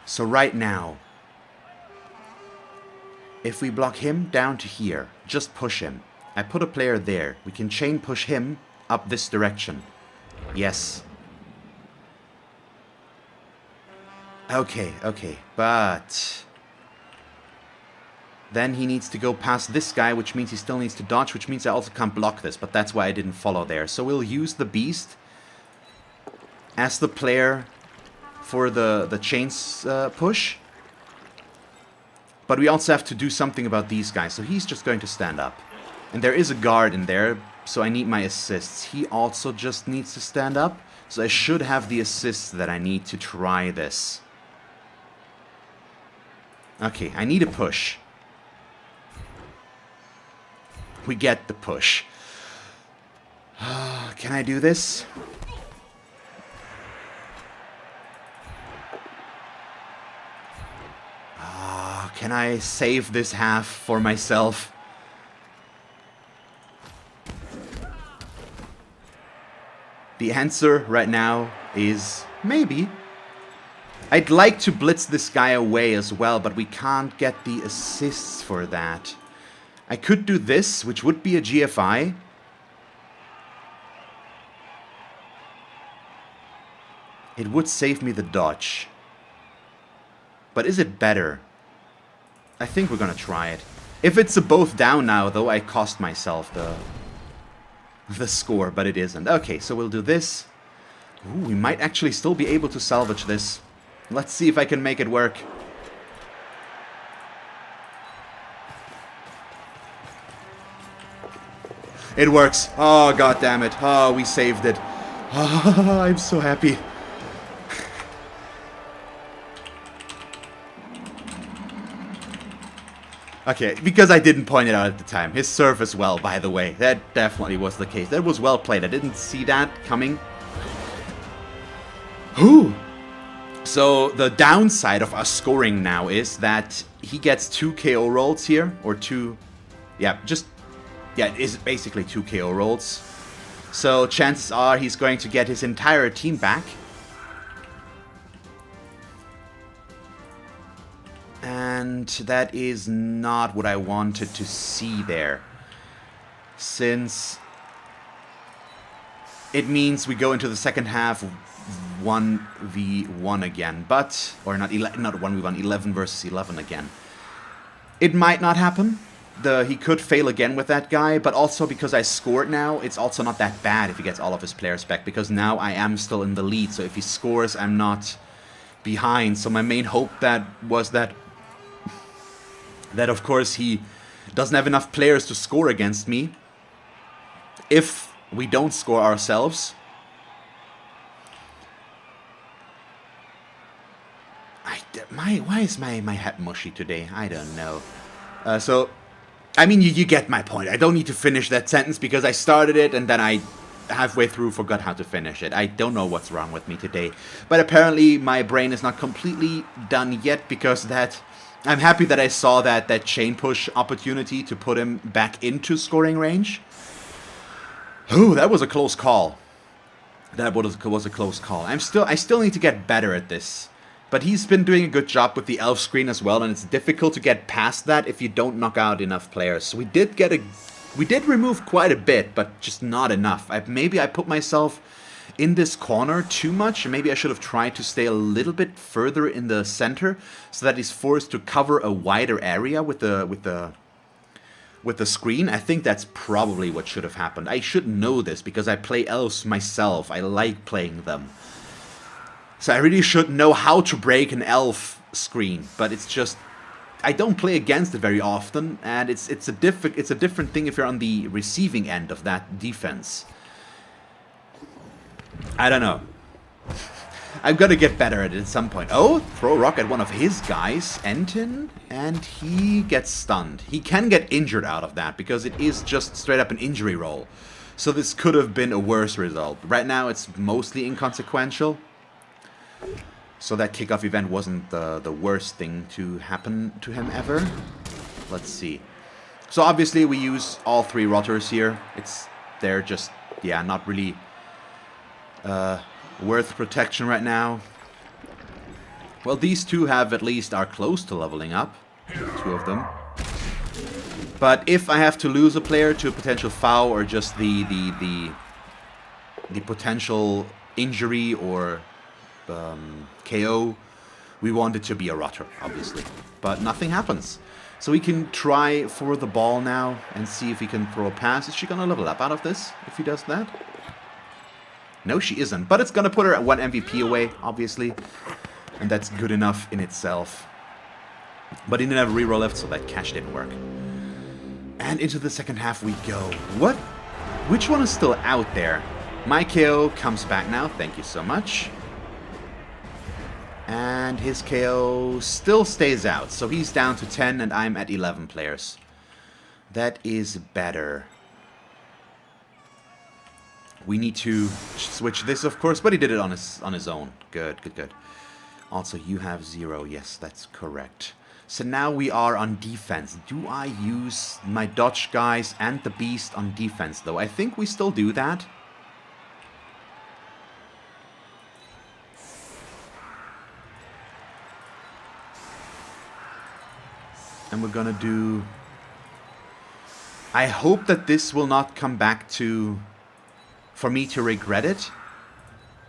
So right now, if we block him down to here, just push him. I put a player there. We can chain push him up this direction. Yes. Okay, but... Then he needs to go past this guy, which means he still needs to dodge, which means I also can't block this, but that's why I didn't follow there. So we'll use the beast as the player for the chains push. But we also have to do something about these guys, so he's just going to stand up. And there is a guard in there, so I need my assists. He also just needs to stand up, so I should have the assists that I need to try this. Okay, I need a push. We get the push. Can I do this? Can I save this half for myself? The answer right now is maybe. I'd like to blitz this guy away as well, but we can't get the assists for that. I could do this, which would be a GFI. It would save me the dodge. But is it better? I think we're gonna try it. If it's a both down now, though, I cost myself the score, but it isn't. Okay, so we'll do this. Ooh, we might actually still be able to salvage this. Let's see if I can make it work. It works. Oh, god damn it. Oh, we saved it. Oh, I'm so happy. Okay, because I didn't point it out at the time. His serve as well, by the way. That definitely was the case. That was well played. I didn't see that coming. Whew. So, the downside of us scoring now is that he gets 2 KO rolls here. Or 2... Yeah, just... Yeah, it is basically 2 KO rolls. So, chances are he's going to get his entire team back. And that is not what I wanted to see there. Since it means we go into the second half 1v1 again. But, or not 1v1, 11 versus 11 again. It might not happen. He could fail again with that guy, but also because I scored now, it's also not that bad if he gets all of his players back. Because now I am still in the lead, so if he scores, I'm not behind. So my main hope was that of course he doesn't have enough players to score against me. If we don't score ourselves. Why is my head mushy today? I don't know. So, I mean, you get my point. I don't need to finish that sentence because I started it and then I halfway through forgot how to finish it. I don't know what's wrong with me today. But apparently my brain is not completely done yet because I'm happy that I saw that chain push opportunity to put him back into scoring range. Ooh, that was a close call. That was a close call. I still need to get better at this. But he's been doing a good job with the elf screen as well, and it's difficult to get past that if you don't knock out enough players. So we did remove quite a bit, but just not enough. Maybe I put myself in this corner too much. Maybe I should have tried to stay a little bit further in the center so that he's forced to cover a wider area with the screen. I think that's probably what should have happened. I should know this because I play elves myself. I like playing them. So I really should know how to break an elf screen, but it's just I don't play against it very often, and it's a different thing if you're on the receiving end of that defense. I don't know. I'm gonna get better at it at some point. Oh, throw a rock at one of his guys, M13, and he gets stunned. He can get injured out of that because it is just straight up an injury roll. So this could have been a worse result. Right now it's mostly inconsequential. So that kickoff event wasn't the worst thing to happen to him ever. Let's see. So obviously we use all 3 rotters here. They're just, yeah, not really worth protection right now. Well, these 2 at least are close to leveling up. 2 of them. But if I have to lose a player to a potential foul or just the potential injury or KO, we want it to be a rotter, obviously. But nothing happens. So we can try for the ball now and see if he can throw a pass. Is she going to level up out of this if he does that? No, she isn't. But it's going to put her at 1 MVP away, obviously. And that's good enough in itself. But he didn't have a reroll left, so that cash didn't work. And into the second half we go. What? Which one is still out there? My KO comes back now. Thank you so much. And his KO still stays out. So he's down to 10 and I'm at 11 players. That is better. We need to switch this, of course, but he did it on his own. Good, good, good. Also, you have 0. Yes, that's correct. So now we are on defense. Do I use my dodge guys and the beast on defense, though? I think we still do that. And we're gonna do... I hope that this will not come back to... for me to regret it.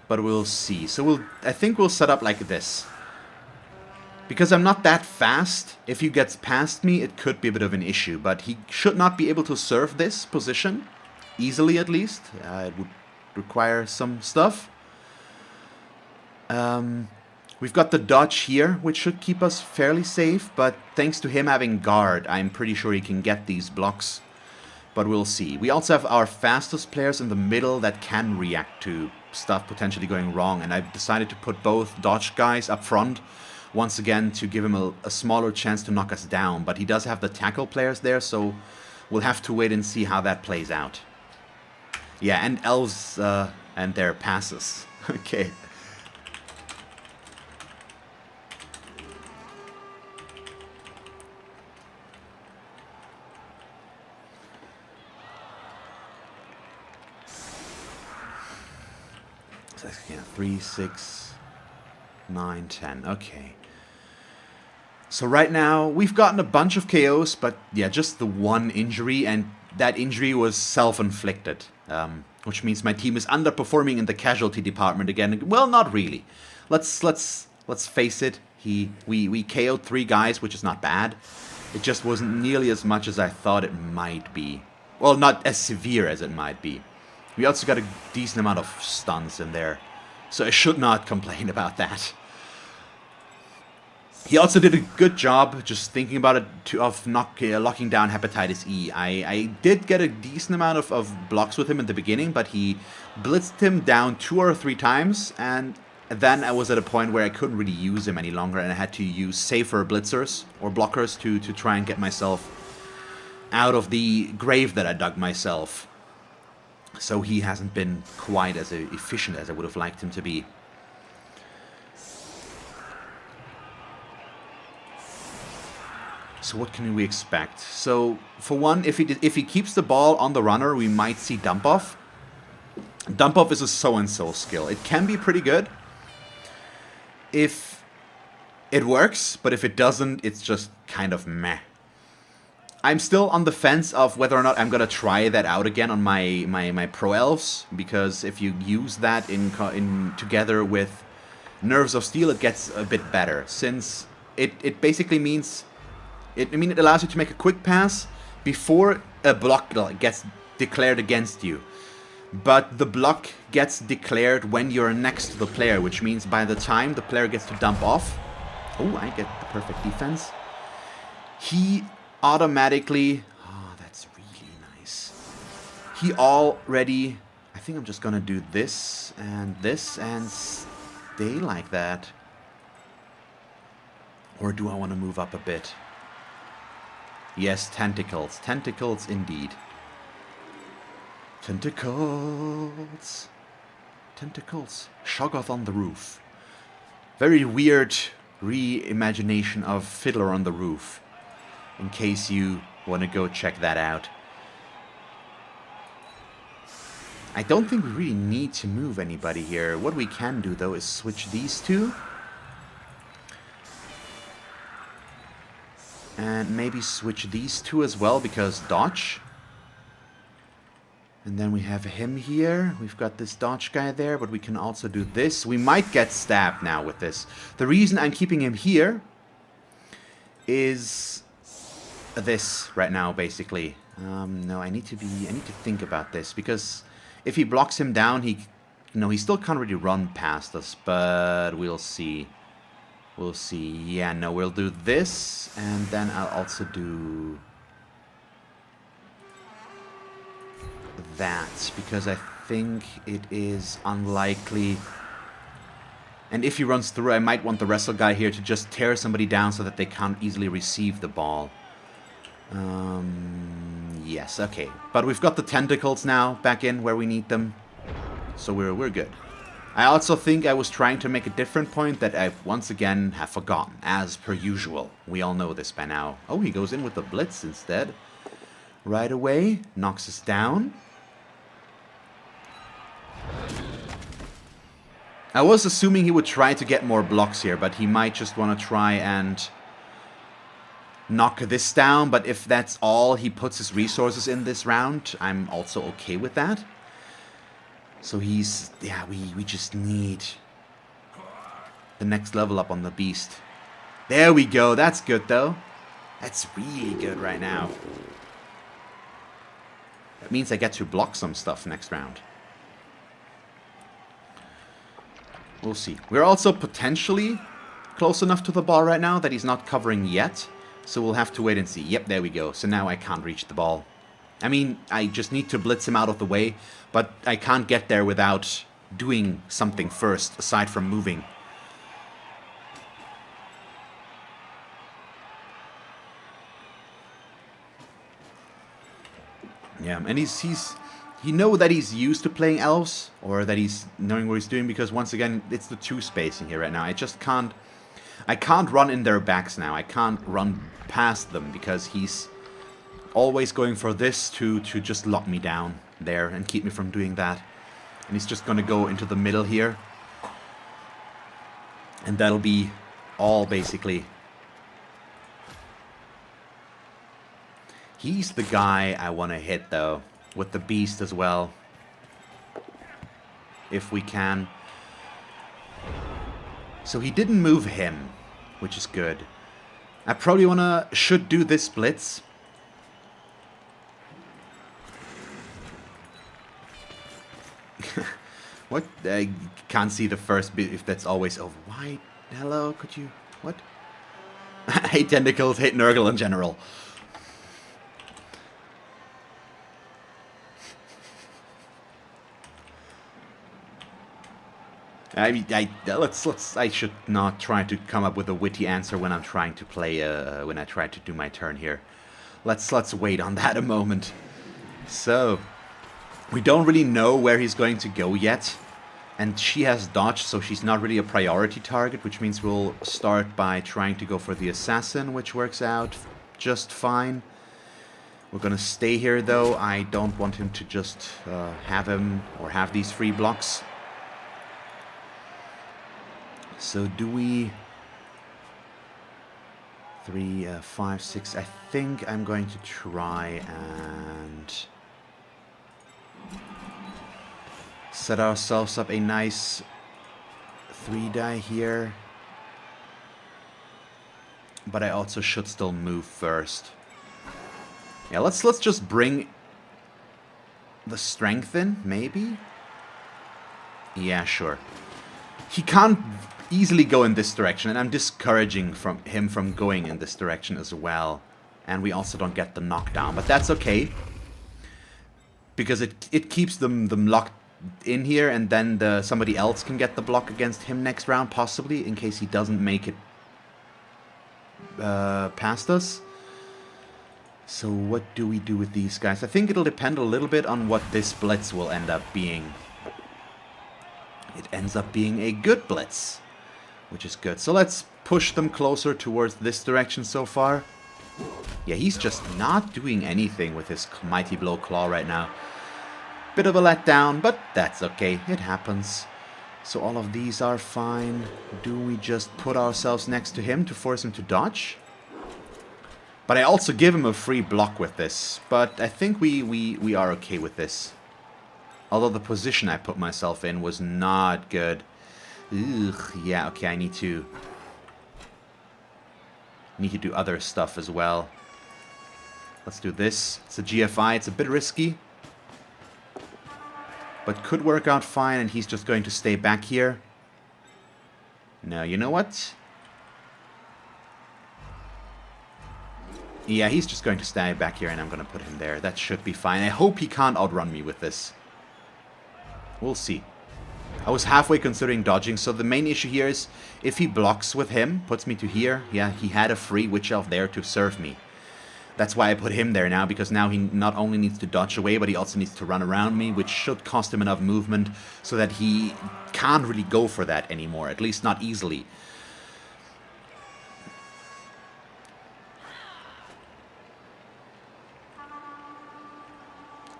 But we'll see. So I think we'll set up like this. Because I'm not that fast, if he gets past me, it could be a bit of an issue. But he should not be able to serve this position. Easily, at least. It would require some stuff. We've got the dodge here, which should keep us fairly safe. But thanks to him having guard, I'm pretty sure he can get these blocks. But we'll see. We also have our fastest players in the middle that can react to stuff potentially going wrong. And I've decided to put both dodge guys up front. Once again, to give him a smaller chance to knock us down. But he does have the tackle players there, so we'll have to wait and see how that plays out. Yeah, and elves and their passes. Okay. So, yeah, 3, 6, 9, 10. Okay. So right now, we've gotten a bunch of KOs, but yeah, just the one injury, and that injury was self-inflicted. Which means my team is underperforming in the casualty department again. Well, not really. Let's face it. We KO'd 3 guys, which is not bad. It just wasn't nearly as much as I thought it might be. Well, not as severe as it might be. We also got a decent amount of stuns in there, so I should not complain about that. He also did a good job, just thinking about it, of locking down Hepatitis E. I did get a decent amount of blocks with him in the beginning, but he blitzed him down 2 or 3 times, and then I was at a point where I couldn't really use him any longer, and I had to use safer blitzers or blockers to try and get myself out of the grave that I dug myself. So he hasn't been quite as efficient as I would have liked him to be. So what can we expect? So, for one, if he keeps the ball on the runner, we might see dump off. Dump off is a so-and-so skill. It can be pretty good if it works, but if it doesn't, it's just kind of meh. I'm still on the fence of whether or not I'm gonna try that out again on my pro elves, because if you use that in together with Nerves of Steel, it gets a bit better, since it basically means. It allows you to make a quick pass before a block gets declared against you. But the block gets declared when you're next to the player, which means by the time the player gets to dump off... Oh, I get the perfect defense. He automatically... Oh, that's really nice. He already... I think I'm just gonna do this and stay like that. Or do I want to move up a bit? Yes, tentacles. Tentacles indeed. Tentacles. Tentacles. Shoggoth on the roof. Very weird reimagination of Fiddler on the Roof. In case you want to go check that out. I don't think we really need to move anybody here. What we can do, though, is switch these two. And maybe switch these two as well, because dodge. And then we have him here. We've got this dodge guy there, but we can also do this. We might get stabbed now with this. The reason I'm keeping him here is this right now, basically. No, I need to think about this, because if he blocks him down, he still can't really run past us, but we'll see. We'll see. Yeah, no, we'll do this, and then I'll also do that, because I think it is unlikely. And if he runs through, I might want the wrestle guy here to just tear somebody down so that they can't easily receive the ball. Yes, okay. But we've got the tentacles now back in where we need them, so we're good. I also think I was trying to make a different point that I once again have forgotten, as per usual. We all know this by now. Oh, he goes in with the blitz instead. Right away, knocks us down. I was assuming he would try to get more blocks here, but he might just want to try and knock this down. But if that's all he puts his resources in this round, I'm also okay with that. So he's... yeah, we just need the next level up on the beast. There we go. That's good, though. That's really good right now. That means I get to block some stuff next round. We'll see. We're also potentially close enough to the ball right now that he's not covering yet. So we'll have to wait and see. Yep, there we go. So now I can't reach the ball. I mean, I just need to blitz him out of the way, but I can't get there without doing something first, aside from moving. Yeah, and he know that he's used to playing elves, or that he's knowing what he's doing, because once again, it's the two spacing here right now. I just can't... I can't run in their backs now. I can't run past them, because he's always going for this to just lock me down there and keep me from doing that. And he's just going to go into the middle here. And that'll be all, basically. He's the guy I want to hit, though, with the beast as well. If we can. So he didn't move him, which is good. I probably should do this blitz. What? I can't see the first bit if that's always... oh, why? Hello, could you... what? I hate tentacles, hate Nurgle in general. I should not try to come up with a witty answer when I'm trying to play, when I try to do my turn here. Let's wait on that a moment. So, we don't really know where he's going to go yet. And she has dodged, so she's not really a priority target, which means we'll start by trying to go for the assassin, which works out just fine. We're gonna stay here, though. I don't want him to just have these free blocks. So do we... 3, 5, 6... I think I'm going to try and set ourselves up a nice 3-die here. But I also should still move first. Yeah, let's just bring the strength in, maybe? Yeah, sure. He can't easily go in this direction, and I'm discouraging him from going in this direction as well. And we also don't get the knockdown, but that's okay. Because it keeps them locked in here, and then somebody else can get the block against him next round, possibly, in case he doesn't make it past us. So what do we do with these guys? I think it'll depend a little bit on what this blitz will end up being. It ends up being a good blitz, which is good. So let's push them closer towards this direction so far. Yeah, he's just not doing anything with his mighty blow claw right now. Bit of a letdown, but that's okay. It happens. So all of these are fine. Do we just put ourselves next to him to force him to dodge? But I also give him a free block with this. But I think we are okay with this. Although the position I put myself in was not good. Ugh, yeah, okay, I need to do other stuff as well. Let's do this. It's a GFI, it's a bit risky. But could work out fine, and he's just going to stay back here. No, you know what? Yeah, he's just going to stay back here, and I'm going to put him there. That should be fine. I hope he can't outrun me with this. We'll see. I was halfway considering dodging, so the main issue here is if he blocks with him, puts me to here, yeah, he had a free Witch Elf there to serve me. That's why I put him there now, because now he not only needs to dodge away, but he also needs to run around me, which should cost him enough movement so that he can't really go for that anymore, at least not easily.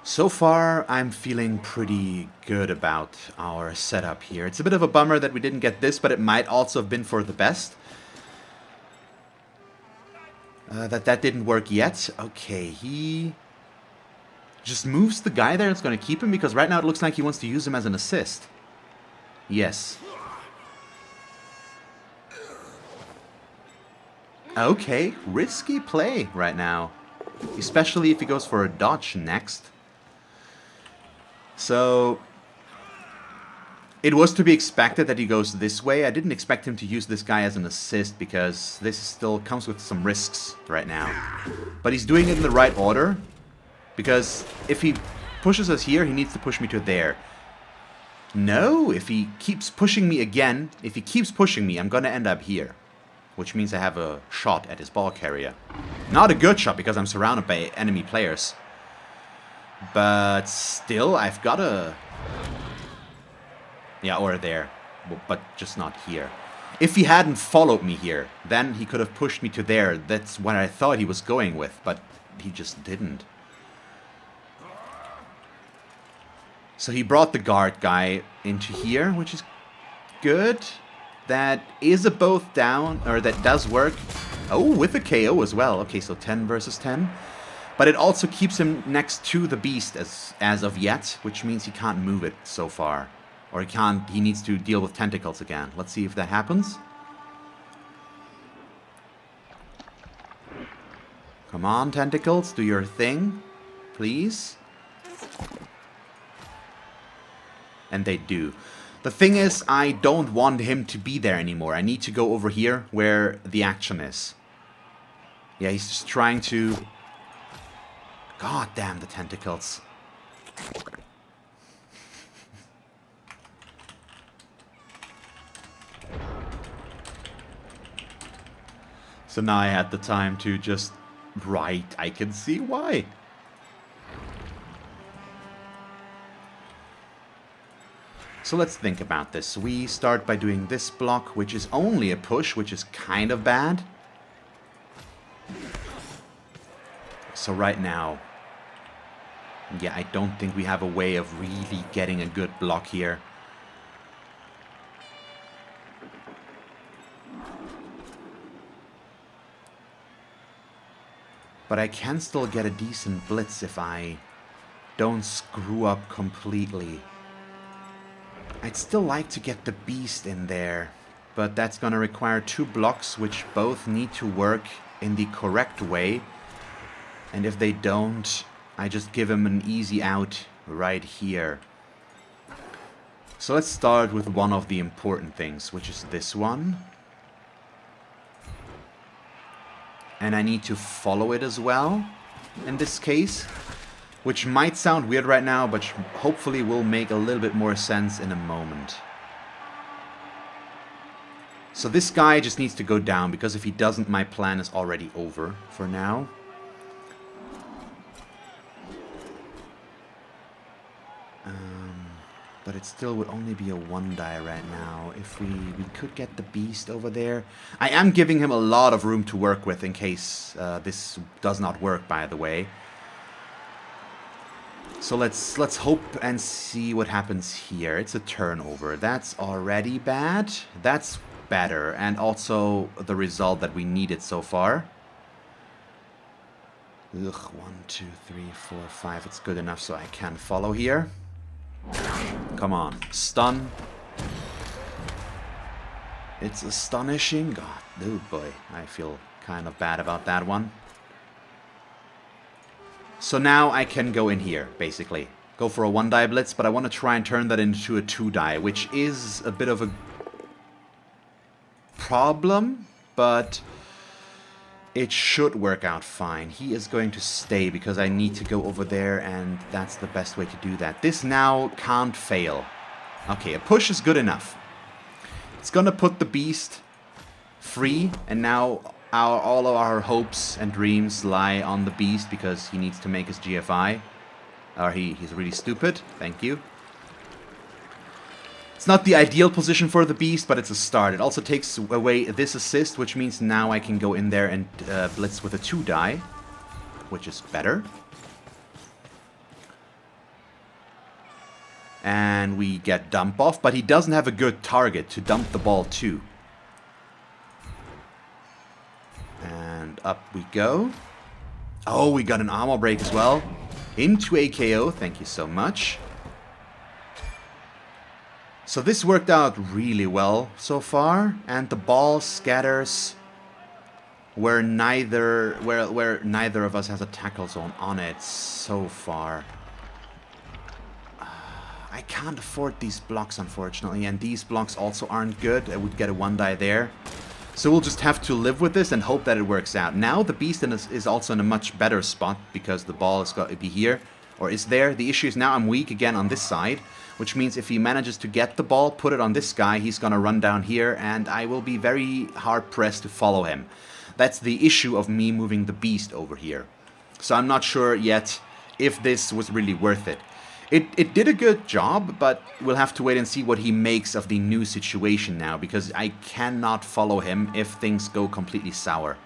So far, I'm feeling pretty good about our setup here. It's a bit of a bummer that we didn't get this, but it might also have been for the best. That didn't work yet. Okay, he just moves the guy there. It's going to keep him because right now it looks like he wants to use him as an assist. Yes. Okay, risky play right now. Especially if he goes for a dodge next. So it was to be expected that he goes this way. I didn't expect him to use this guy as an assist because this still comes with some risks right now. But he's doing it in the right order. Because if he pushes us here, he needs to push me to there. No, if he keeps pushing me again, if he keeps pushing me, I'm going to end up here. Which means I have a shot at his ball carrier. Not a good shot because I'm surrounded by enemy players. But still, I've got a... Yeah, or there. But just not here. If he hadn't followed me here, then he could have pushed me to there. That's what I thought he was going with, but he just didn't. So he brought the guard guy into here, which is good. That is a both down, or that does work. Oh, with a KO as well. Okay, so 10 versus 10. But it also keeps him next to the beast as of yet, which means he can't move it so far. Or he needs to deal with tentacles again. Let's see if that happens. Come on, tentacles, do your thing, please. And they do. The thing is, I don't want him to be there anymore. I need to go over here where the action is. Yeah, he's just trying to... God damn the tentacles. So now I had the time to just write. I can see why. So let's think about this. We start by doing this block, which is only a push, which is kind of bad. So right now, yeah, I don't think we have a way of really getting a good block here. But I can still get a decent blitz if I don't screw up completely. I'd still like to get the beast in there, but that's gonna require 2 blocks which both need to work in the correct way. And if they don't, I just give him an easy out right here. So let's start with one of the important things, which is this one. And I need to follow it as well, in this case. Which might sound weird right now, but hopefully will make a little bit more sense in a moment. So this guy just needs to go down, because if he doesn't, my plan is already over for now. But it still would only be a 1-die right now. If we could get the beast over there. I am giving him a lot of room to work with in case this does not work, by the way. So let's hope and see what happens here. It's a turnover. That's already bad. That's better. And also the result that we needed so far. Ugh, 1, 2, 3, 4, 5. It's good enough so I can follow here. Come on. Stun. It's astonishing. God, oh boy. I feel kind of bad about that one. So now I can go in here, basically. Go for a 1-die blitz, but I want to try and turn that into a 2-die, which is a bit of a problem, but it should work out fine. He is going to stay because I need to go over there, and that's the best way to do that. This now can't fail. Okay, a push is good enough. It's gonna put the beast free, and now all of our hopes and dreams lie on the beast because he needs to make his GFI. Or he's really stupid. Thank you. It's not the ideal position for the beast, but it's a start. It also takes away this assist, which means now I can go in there and blitz with a 2-die, which is better. And we get dump off, but he doesn't have a good target to dump the ball to. And up we go. Oh, we got an armor break as well. Into a KO, thank you so much. So this worked out really well so far, and the ball scatters where neither of us has a tackle zone on it so far. I can't afford these blocks, unfortunately, and these blocks also aren't good. I would get a 1-die there. So we'll just have to live with this and hope that it works out. Now the beast is also in a much better spot because the ball has got to be here, or is there. The issue is now I'm weak again on this side, which means if he manages to get the ball, put it on this guy, he's gonna run down here, and I will be very hard-pressed to follow him. That's the issue of me moving the beast over here. So I'm not sure yet if this was really worth it. It did a good job, but we'll have to wait and see what he makes of the new situation now, because I cannot follow him if things go completely sour.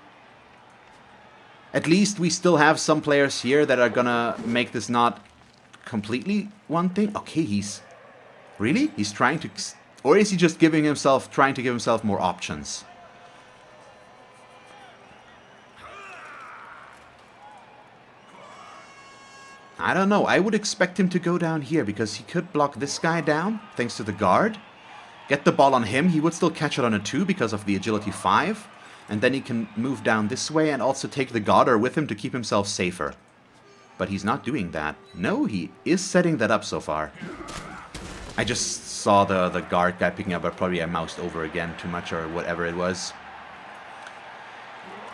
At least we still have some players here that are gonna make this not completely one thing. Okay, he's... Really? He's trying to... Or is he just trying to give himself more options? I don't know. I would expect him to go down here because he could block this guy down thanks to the guard. Get the ball on him. He would still catch it on a 2 because of the agility 5. And then he can move down this way and also take the guarder with him to keep himself safer. But he's not doing that. No, he is setting that up so far. I just saw the guard guy picking up, but probably I moused over again too much or whatever it was.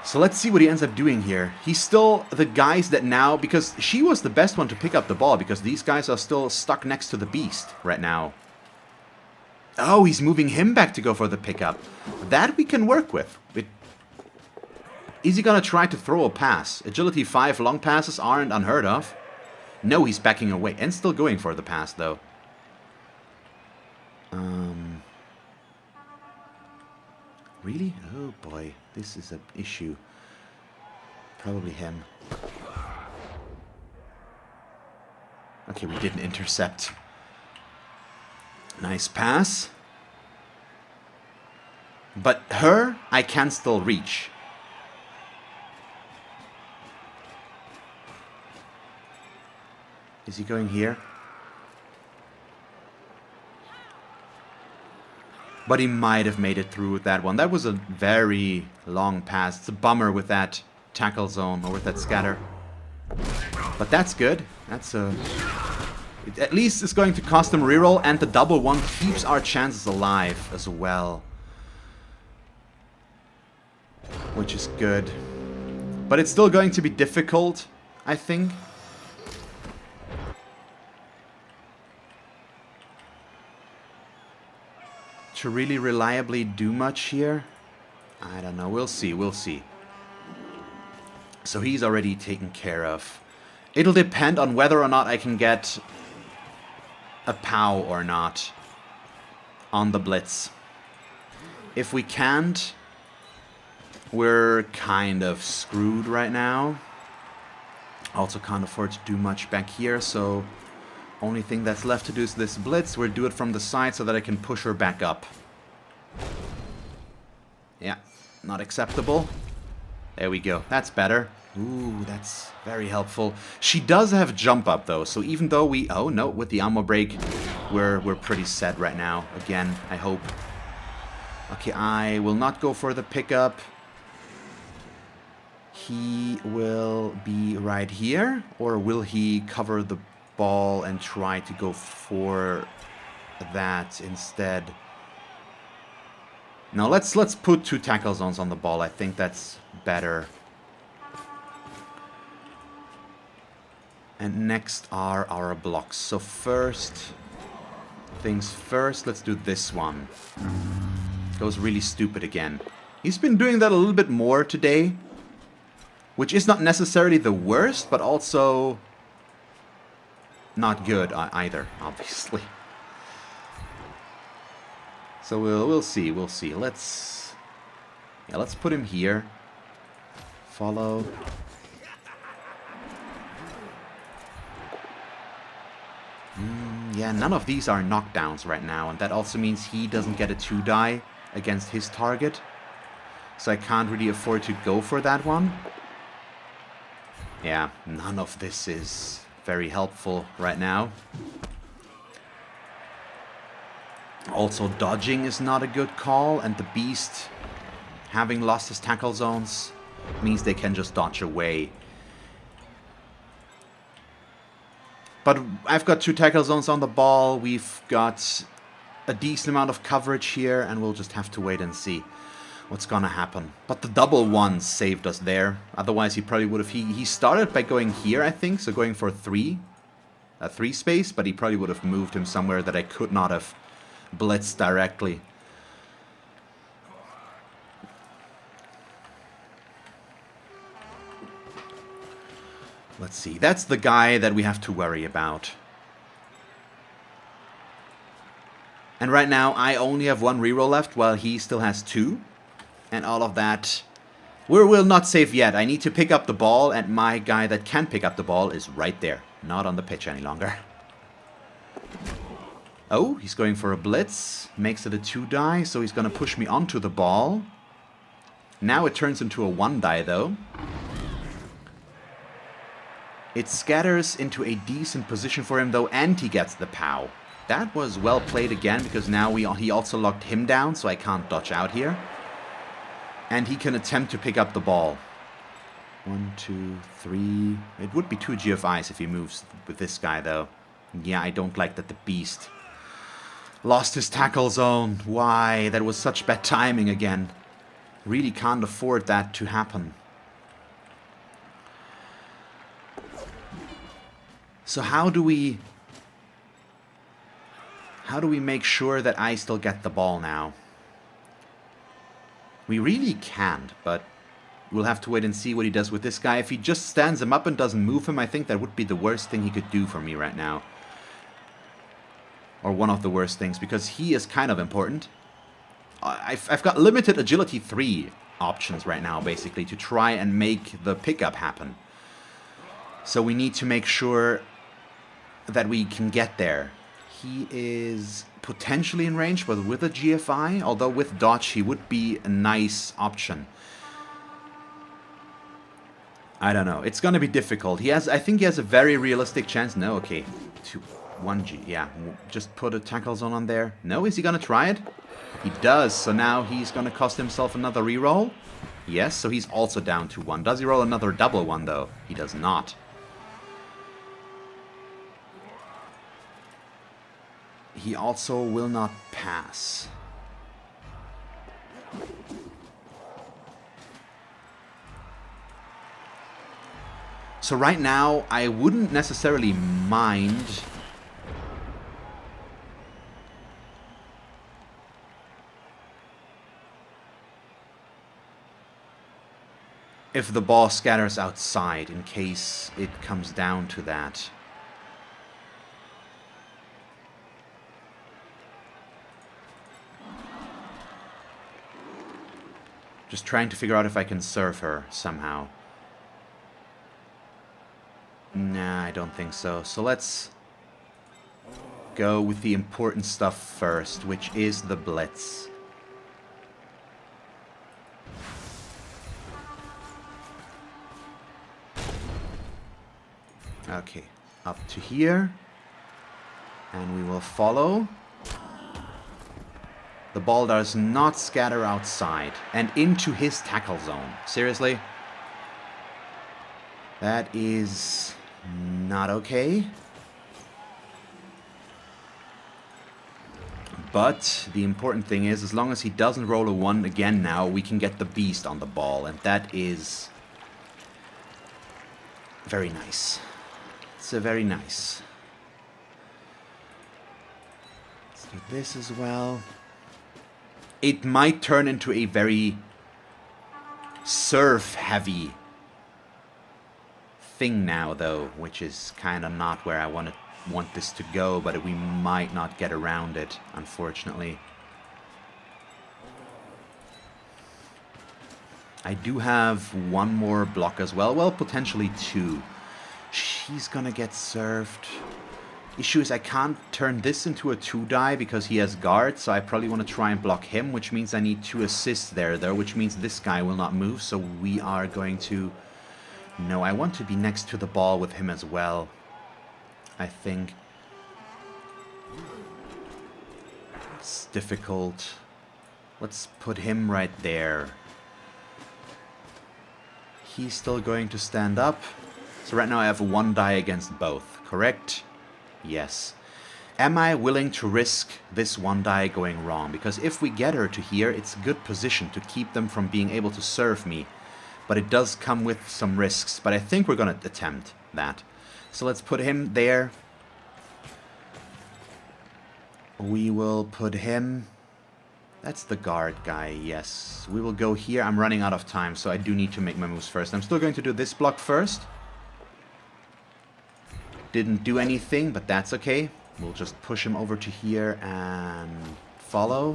So let's see what he ends up doing here. He's still the guys that now, because she was the best one to pick up the ball, because these guys are still stuck next to the beast right now. Oh, he's moving him back to go for the pickup. That we can work with. Is he gonna try to throw a pass? Agility 5 long passes aren't unheard of. No, he's backing away and still going for the pass though. Really? Oh boy, this is an issue. Probably him. Okay, we didn't intercept. Nice pass. But her, I can still reach. Is he going here? But he might have made it through with that one. That was a very long pass. It's a bummer with that tackle zone or with that scatter. But that's good. That's a... At least it's going to cost him reroll, and the double one keeps our chances alive as well. Which is good. But it's still going to be difficult, I think. To really reliably do much here? I don't know. We'll see. We'll see. So he's already taken care of. It'll depend on whether or not I can get a POW or not on the blitz. If we can't, we're kind of screwed right now. Also can't afford to do much back here, so only thing that's left to do is this blitz. We'll do it from the side so that I can push her back up. Yeah, not acceptable. There we go. That's better. Ooh, that's very helpful. She does have jump up though, so even though we... Oh no, with the ammo break, we're pretty set right now. Again, I hope. Okay, I will not go for the pickup. He will be right here, or will he cover the ball and try to go for that instead? No, let's put 2 tackle zones on the ball. I think that's better. And next are our blocks. So first things first, let's do this one. Goes really stupid again. He's been doing that a little bit more today, which is not necessarily the worst, but also not good either, obviously. So we'll see. Let's put him here. Follow. Yeah, none of these are knockdowns right now, and that also means he doesn't get a 2-die against his target. So I can't really afford to go for that one. Yeah, none of this is very helpful right now. Also, dodging is not a good call, and the beast, having lost his tackle zones, means they can just dodge away. But I've got 2 tackle zones on the ball, we've got a decent amount of coverage here, and we'll just have to wait and see what's gonna happen. But the double ones saved us there. Otherwise, he probably would have... He started by going here, I think, so going for a 3 space, but he probably would have moved him somewhere that I could not have blitzed directly. Let's see, that's the guy that we have to worry about. And right now, I only have 1 reroll left, while he still has 2. And all of that... We're not safe yet. I need to pick up the ball, and my guy that can pick up the ball is right there. Not on the pitch any longer. Oh, he's going for a blitz. Makes it a 2-die, so he's going to push me onto the ball. Now it turns into a 1-die, though. It scatters into a decent position for him, though, and he gets the POW. That was well played again, because now he also locked him down, so I can't dodge out here. And he can attempt to pick up the ball. 1, 2, 3... It would be 2 GFIs if he moves with this guy, though. Yeah, I don't like that the beast lost his tackle zone. Why? That was such bad timing again. Really can't afford that to happen. So how do we make sure that I still get the ball now? We really can't, but we'll have to wait and see what he does with this guy. If he just stands him up and doesn't move him, I think that would be the worst thing he could do for me right now. Or one of the worst things, because he is kind of important. I've got limited agility 3 options right now, basically, to try and make the pickup happen. So we need to make sure that we can get there. He is potentially in range, but with a GFI, although with dodge he would be a nice option. I don't know. It's gonna be difficult. I think he has a very realistic chance. No, okay. 1G, yeah. Just put a tackle zone on there. No, is he gonna try it? He does, so now he's gonna cost himself another reroll. Yes, so he's also down to 1. Does he roll another double one, though? He does not. He also will not pass. So right now, I wouldn't necessarily mind if the ball scatters outside, in case it comes down to that. Just trying to figure out if I can serve her somehow. Nah, I don't think so. So let's go with the important stuff first, which is the blitz. Okay, up to here. And we will follow. The ball does not scatter outside and into his tackle zone. Seriously? That is not okay. But the important thing is, as long as he doesn't roll a 1 again now, we can get the beast on the ball. And that is very nice. It's very nice. Let's do this as well. It might turn into a very surf-heavy thing now, though, which is kind of not where I want this to go, but we might not get around it, unfortunately. I do have one more block as well. Well, potentially two. She's gonna get served. Issue is I can't turn this into a 2-die because he has guard, so I probably want to try and block him, which means I need 2 assists there, though, which means this guy will not move, so we are going to... No, I want to be next to the ball with him as well, I think. It's difficult. Let's put him right there. He's still going to stand up. So right now I have a 1-die against both, correct? Yes. Am I willing to risk this 1-die going wrong? Because if we get her to here, it's a good position to keep them from being able to serve me. But it does come with some risks. But I think we're going to attempt that. So let's put him there. We will put him... That's the guard guy, yes. We will go here. I'm running out of time, so I do need to make my moves first. I'm still going to do this block first. Didn't do anything, but that's okay. We'll just push him over to here and follow.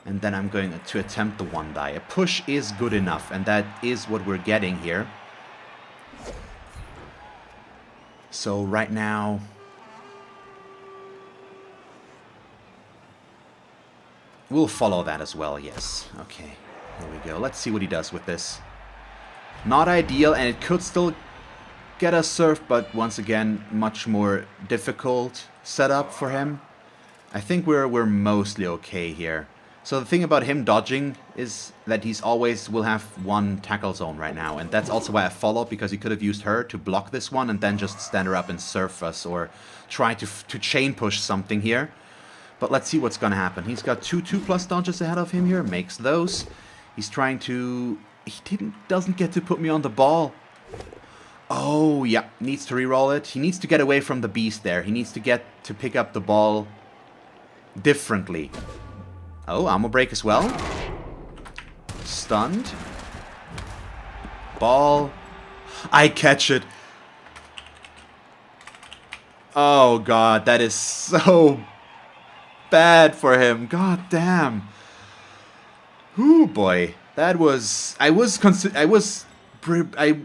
And then I'm going to attempt the 1-die. A push is good enough, and that is what we're getting here. So right now... We'll follow that as well, yes. Okay, here we go. Let's see what he does with this. Not ideal, and it could still get us served, but once again, much more difficult setup for him. I think we're mostly okay here. So the thing about him dodging is that he's always will have one tackle zone right now, and that's also why I followed, because he could have used her to block this one and then just stand her up and serve us, or try to chain push something here. But let's see what's gonna happen. He's got 2/2+ dodges ahead of him here, makes those. He's trying to... He doesn't get to put me on the ball. Oh, yeah, needs to reroll it. He needs to get away from the beast there. He needs to get to pick up the ball differently. Oh, ammo break as well. Stunned. Ball. I catch it. Oh, God, that is so bad for him. God damn. Ooh, boy. That was... I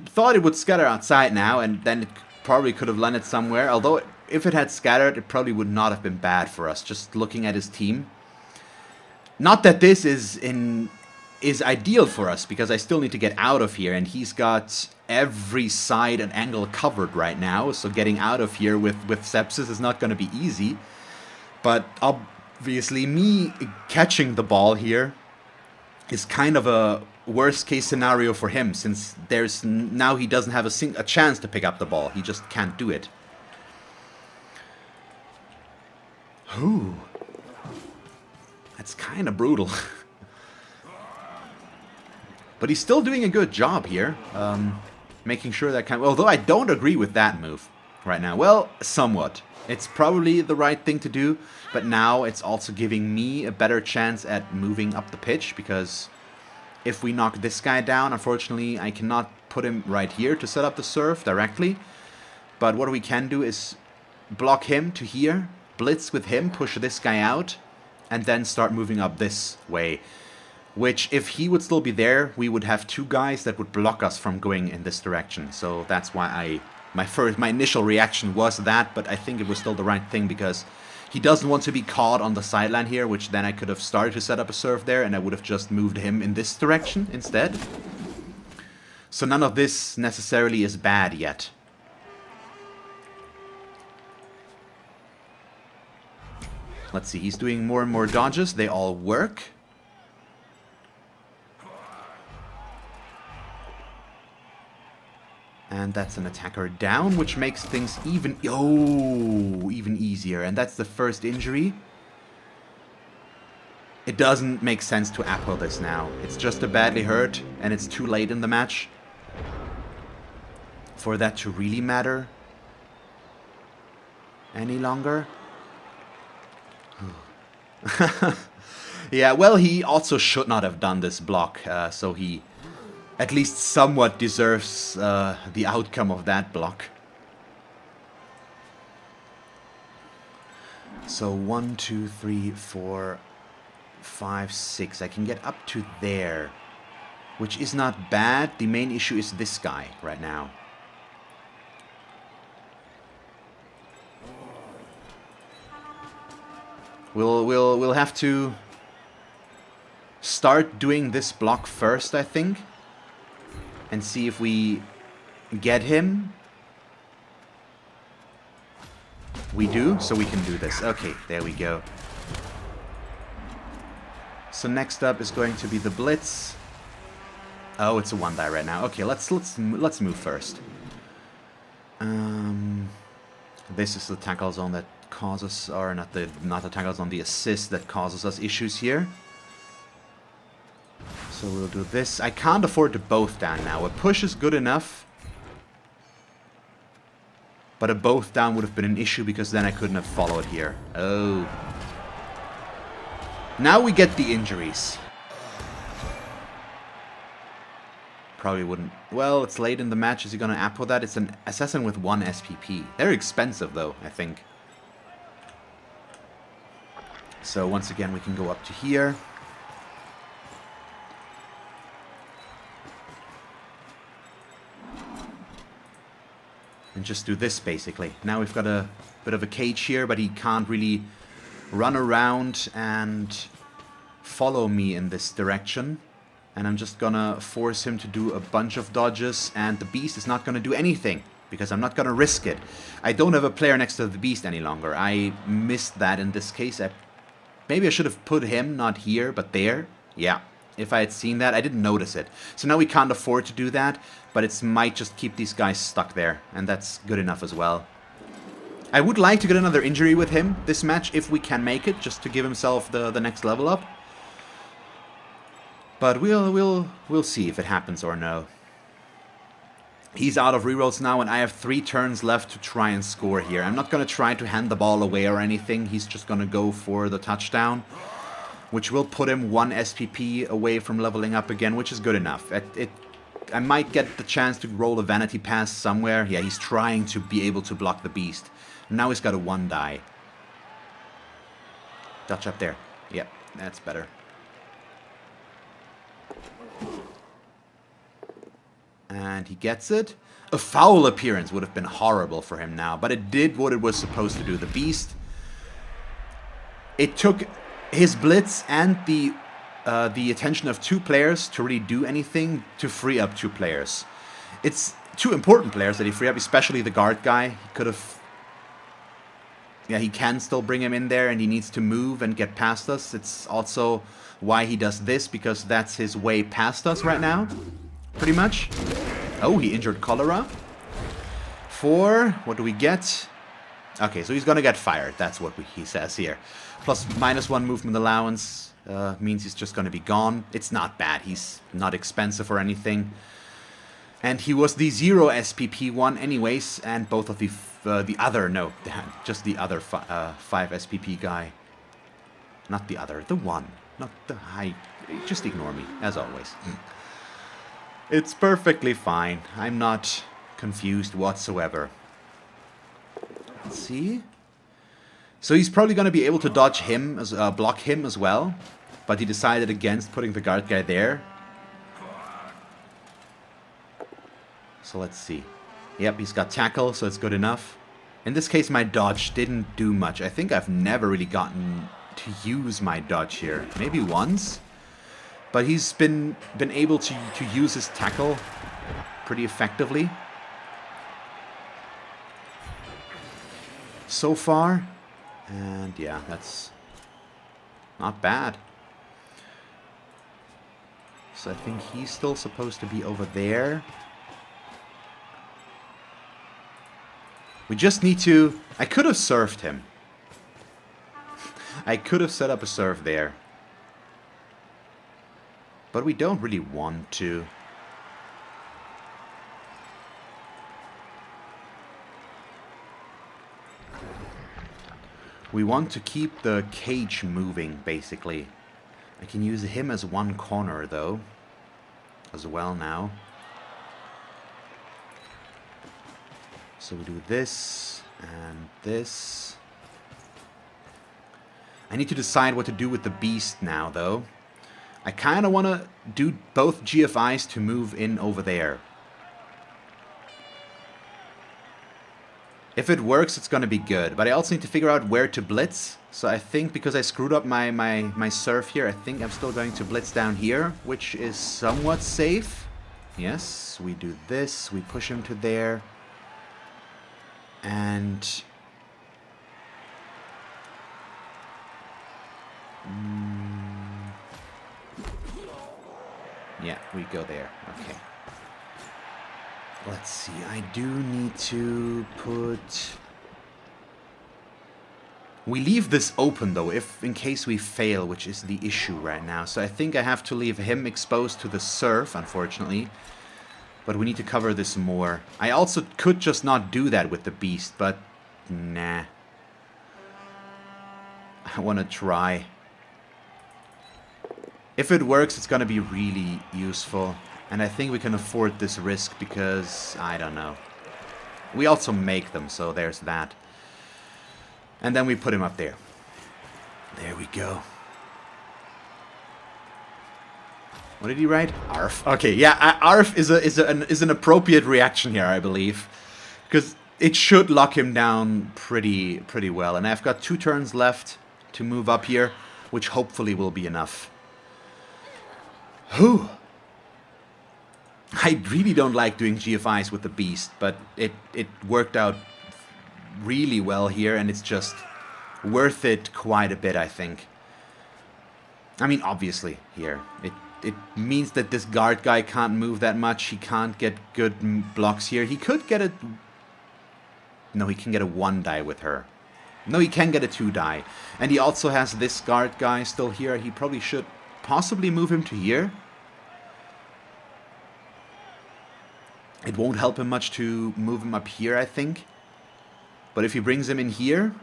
thought it would scatter outside now, and then it probably could have landed somewhere. Although, if it had scattered, it probably would not have been bad for us, just looking at his team. Not that this is ideal for us, because I still need to get out of here, and he's got every side and angle covered right now, so getting out of here with sepsis is not going to be easy. But obviously, me catching the ball here is kind of a worst case scenario for him, since now he doesn't have a chance to pick up the ball. He just can't do it. Ooh. That's kind of brutal. But he's still doing a good job here. Making sure that although I don't agree with that move right now. Well, somewhat. It's probably the right thing to do, but now it's also giving me a better chance at moving up the pitch, because if we knock this guy down, unfortunately, I cannot put him right here to set up the serve directly. But what we can do is block him to here, blitz with him, push this guy out, and then start moving up this way. Which, if he would still be there, we would have 2 guys that would block us from going in this direction. So that's why my initial reaction was that, but I think it was still the right thing, because he doesn't want to be caught on the sideline here, which then I could have started to set up a serve there, and I would have just moved him in this direction instead. So none of this necessarily is bad yet. Let's see, he's doing more and more dodges. They all work. And that's an attacker down, which makes things even easier. And that's the first injury. It doesn't make sense to apple this now. It's just a badly hurt, and it's too late in the match for that to really matter any longer. Yeah, well, he also should not have done this block, so he at least somewhat deserves the outcome of that block. So 1, 2, 3, 4, 5, 6. I can get up to there. which is not bad. The main issue is this guy right now. We'll have to start doing this block first, I think, and see if we get him. We do, so we can do this. Okay, there we go. So next up is going to be the Blitz. Oh, it's a 1-die right now. Okay, let's move first. This is the tackle zone that causes, or not the tackle zone, the assist that causes us issues here. So we'll do this. I can't afford to both down now. A push is good enough, but a both down would have been an issue because then I couldn't have followed here. Oh. Now we get the injuries. Probably wouldn't. Well, it's late in the match. Is he gonna apple that? It's an assassin with 1 SPP. They're expensive though, I think. So once again, we can go up to here. And just do this, basically. Now we've got a bit of a cage here, but he can't really run around and follow me in this direction. And I'm just gonna force him to do a bunch of dodges, and the beast is not gonna do anything, because I'm not gonna risk it. I don't have a player next to the beast any longer. I missed that in this case. Maybe I should have put him, not here, but there. Yeah. If I had seen that, I didn't notice it. So now we can't afford to do that, but it might just keep these guys stuck there, and that's good enough as well. I would like to get another injury with him this match, if we can make it, just to give himself the next level up. But we'll see if it happens or no. He's out of rerolls now, and I have 3 turns left to try and score here. I'm not going to try to hand the ball away or anything. He's just going to go for the touchdown, which will put him 1 SPP away from leveling up again, which is good enough. I might get the chance to roll a vanity pass somewhere. Yeah, he's trying to be able to block the beast. Now he's got a 1-die. Dodge up there. Yep, that's better. And he gets it. A foul appearance would have been horrible for him now, but it did what it was supposed to do. The beast, it took his blitz and the attention of 2 players to really do anything to free up 2 players. It's 2 important players that he freed up, especially the guard guy. He could have... Yeah, he can still bring him in there, and he needs to move and get past us. It's also why he does this, because that's his way past us right now, pretty much. Oh, he injured Cholera. 4, what do we get? Okay, so he's gonna get fired. That's what he says here. Plus -1 movement allowance means he's just gonna be gone. It's not bad. He's not expensive or anything. And he was the 0 SPP one anyways, and both of the other, no, just the other 5 SPP guy. Not the other, the one. Not the high. Just ignore me, as always. It's perfectly fine. I'm not confused whatsoever. Let's see. So he's probably going to be able to dodge him, block him as well. But he decided against putting the guard guy there. So let's see. Yep, he's got tackle, so it's good enough. In this case, my dodge didn't do much. I think I've never really gotten to use my dodge here. Maybe once. But he's been able to use his tackle pretty effectively so far. And yeah, that's not bad. So I think he's still supposed to be over there. We just need to... I could have served him. I could have set up a serve there. But we don't really want to. We want to keep the cage moving, basically. I can use him as 1 corner, though, as well now. So we do this and this. I need to decide what to do with the beast now, though. I kind of want to do both GFIs to move in over there. If it works, it's going to be good. But I also need to figure out where to blitz. So I think because I screwed up my surf here, I think I'm still going to blitz down here, which is somewhat safe. Yes, we do this. We push him to there. And... yeah, we go there. Okay. Let's see. I do need to put... we leave this open, though, if in case we fail, which is the issue right now. So I think I have to leave him exposed to the surf, unfortunately. But we need to cover this more. I also could just not do that with the beast, but nah. I want to try. If it works, it's going to be really useful. And I think we can afford this risk because, I don't know. We also make them, so there's that. And then we put him up there. There we go. What did he write? Arf. Okay, yeah, Arf is an appropriate reaction here, I believe. Because it should lock him down pretty well. And I've got 2 turns left to move up here, which hopefully will be enough. Whew. I really don't like doing GFIs with the beast, but it worked out really well here, and it's just worth it quite a bit, I think. I mean, obviously, here. It means that this guard guy can't move that much. He can't get good blocks here. He could get a... no, he can get a 1 die with her. No, he can get a 2 die. And he also has this guard guy still here. He probably should possibly move him to here. It won't help him much to move him up here, I think. But if he brings him in here,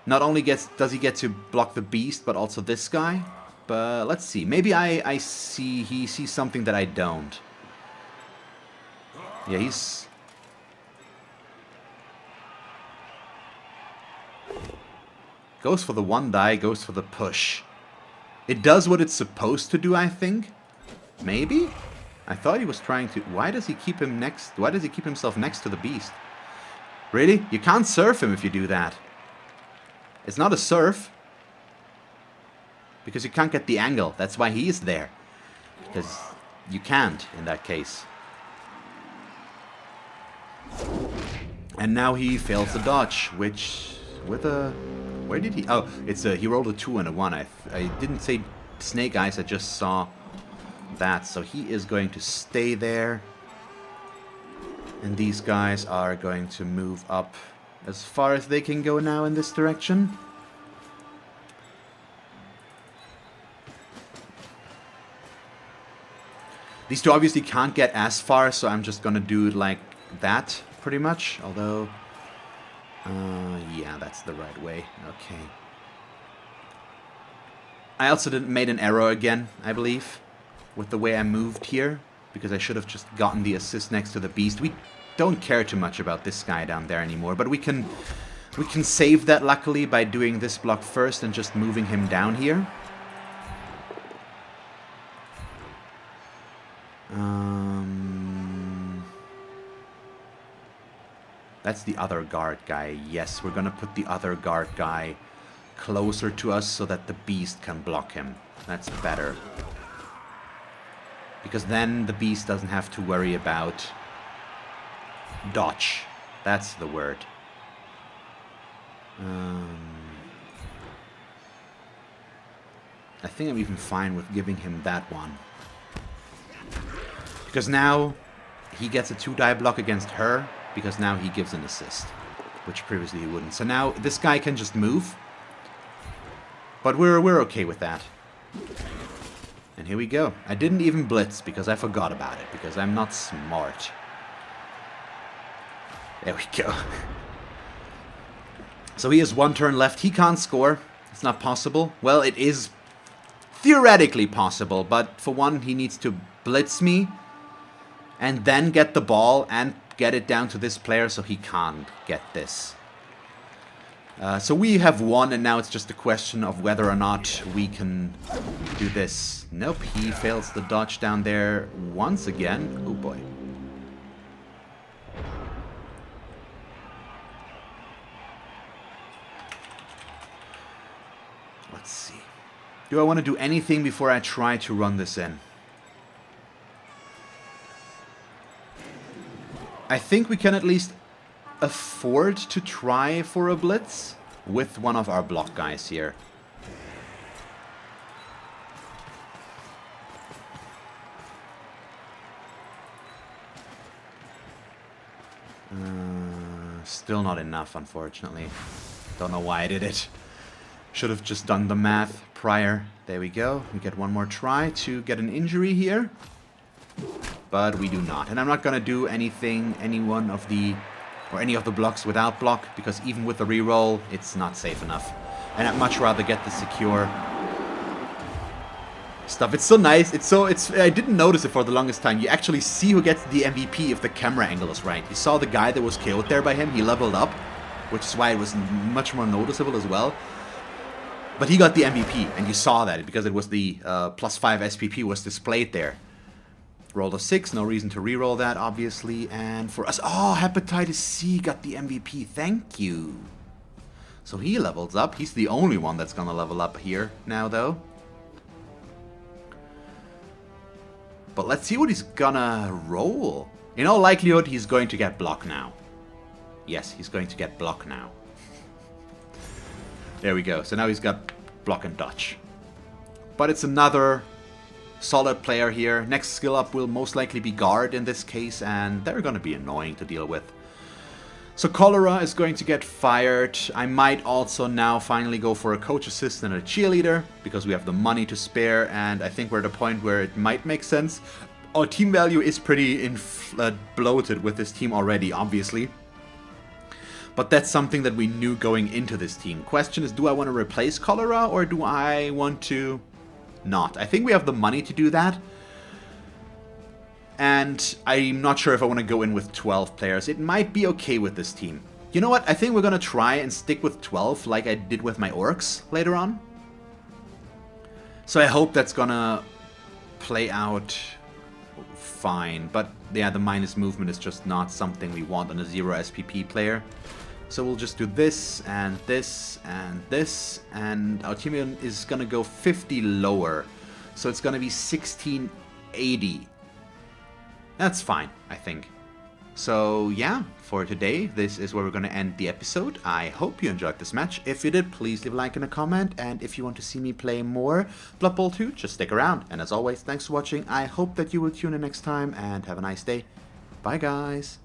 not only does he get to block the beast, but also this guy. But let's see. Maybe he sees something that I don't. Yeah, he's... goes for the 1 die, goes for the push. It does what it's supposed to do, I think. Maybe? I thought he was trying to... why does he keep him next... why does he keep himself next to the beast? Really? You can't surf him if you do that. It's not a surf. Because you can't get the angle. That's why he is there. Because you can't in that case. And now he fails the dodge, which... with a... where did he... oh, it's a... he rolled a 2 and a 1. I didn't say Snake Eyes, I just saw that. So he is going to stay there. And these guys are going to move up as far as they can go now in this direction. These two obviously can't get as far, so I'm just gonna do it like that, pretty much. Although, yeah, that's the right way. Okay. I also made an error again, I believe, with the way I moved here, because I should have just gotten the assist next to the beast. We don't care too much about this guy down there anymore, but we can save that luckily by doing this block first and just moving him down here. That's the other guard guy. Yes, we're gonna put the other guard guy closer to us so that the beast can block him. That's better. Because then the beast doesn't have to worry about dodge. That's the word. I think I'm even fine with giving him that one. Because now he gets a 2-die block against her, because now he gives an assist, which previously he wouldn't. So now this guy can just move, but we're okay with that. And here we go. I didn't even blitz because I forgot about it, because I'm not smart. There we go. So he has 1 turn left. He can't score. It's not possible. Well, it is theoretically possible, but for one, he needs to blitz me and then get the ball and get it down to this player, so he can't get this. So we have won, and now it's just a question of whether or not we can do this. Nope, he fails the dodge down there once again. Oh boy. Let's see. Do I want to do anything before I try to run this in? I think we can at least afford to try for a blitz with one of our block guys here. Still not enough, unfortunately. Don't know why I did it. Should have just done the math prior. There we go. We get one more try to get an injury here. But we do not. And I'm not going to do anything, any of the blocks without block, because even with the reroll, it's not safe enough. And I'd much rather get the secure stuff. It's so nice. I didn't notice it for the longest time. You actually see who gets the MVP if the camera angle is right. You saw the guy that was killed there by him. He leveled up, which is why it was much more noticeable as well. But he got the MVP, and you saw that because it was the +5 SPP was displayed there. Rolled a 6, no reason to reroll that, obviously. And for us, oh, Hepatitis C got the MVP, thank you. So he levels up. He's the only one that's gonna level up here now, though. But let's see what he's gonna roll. In all likelihood, he's going to get block now. Yes, he's going to get block now. There we go. So now he's got block and dodge. But it's another solid player here. Next skill up will most likely be guard in this case, and they're going to be annoying to deal with. So Cholera is going to get fired. I might also now finally go for a coach assistant and a cheerleader, because we have the money to spare, and I think we're at a point where it might make sense. Our team value is pretty bloated with this team already, obviously. But that's something that we knew going into this team. Question is, do I want to replace Cholera, or do I want to not? I think we have the money to do that. And I'm not sure if I want to go in with 12 players. It might be okay with this team. You know what? I think we're going to try and stick with 12 like I did with my orcs later on. So I hope that's going to play out fine. But yeah, the minus movement is just not something we want on a 0 SPP player. So we'll just do this and this and this. And our team is going to go 50 lower. So it's going to be 1680. That's fine, I think. So yeah, for today, this is where we're going to end the episode. I hope you enjoyed this match. If you did, please leave a like and a comment. And if you want to see me play more Blood Bowl 2, just stick around. And as always, thanks for watching. I hope that you will tune in next time and have a nice day. Bye, guys.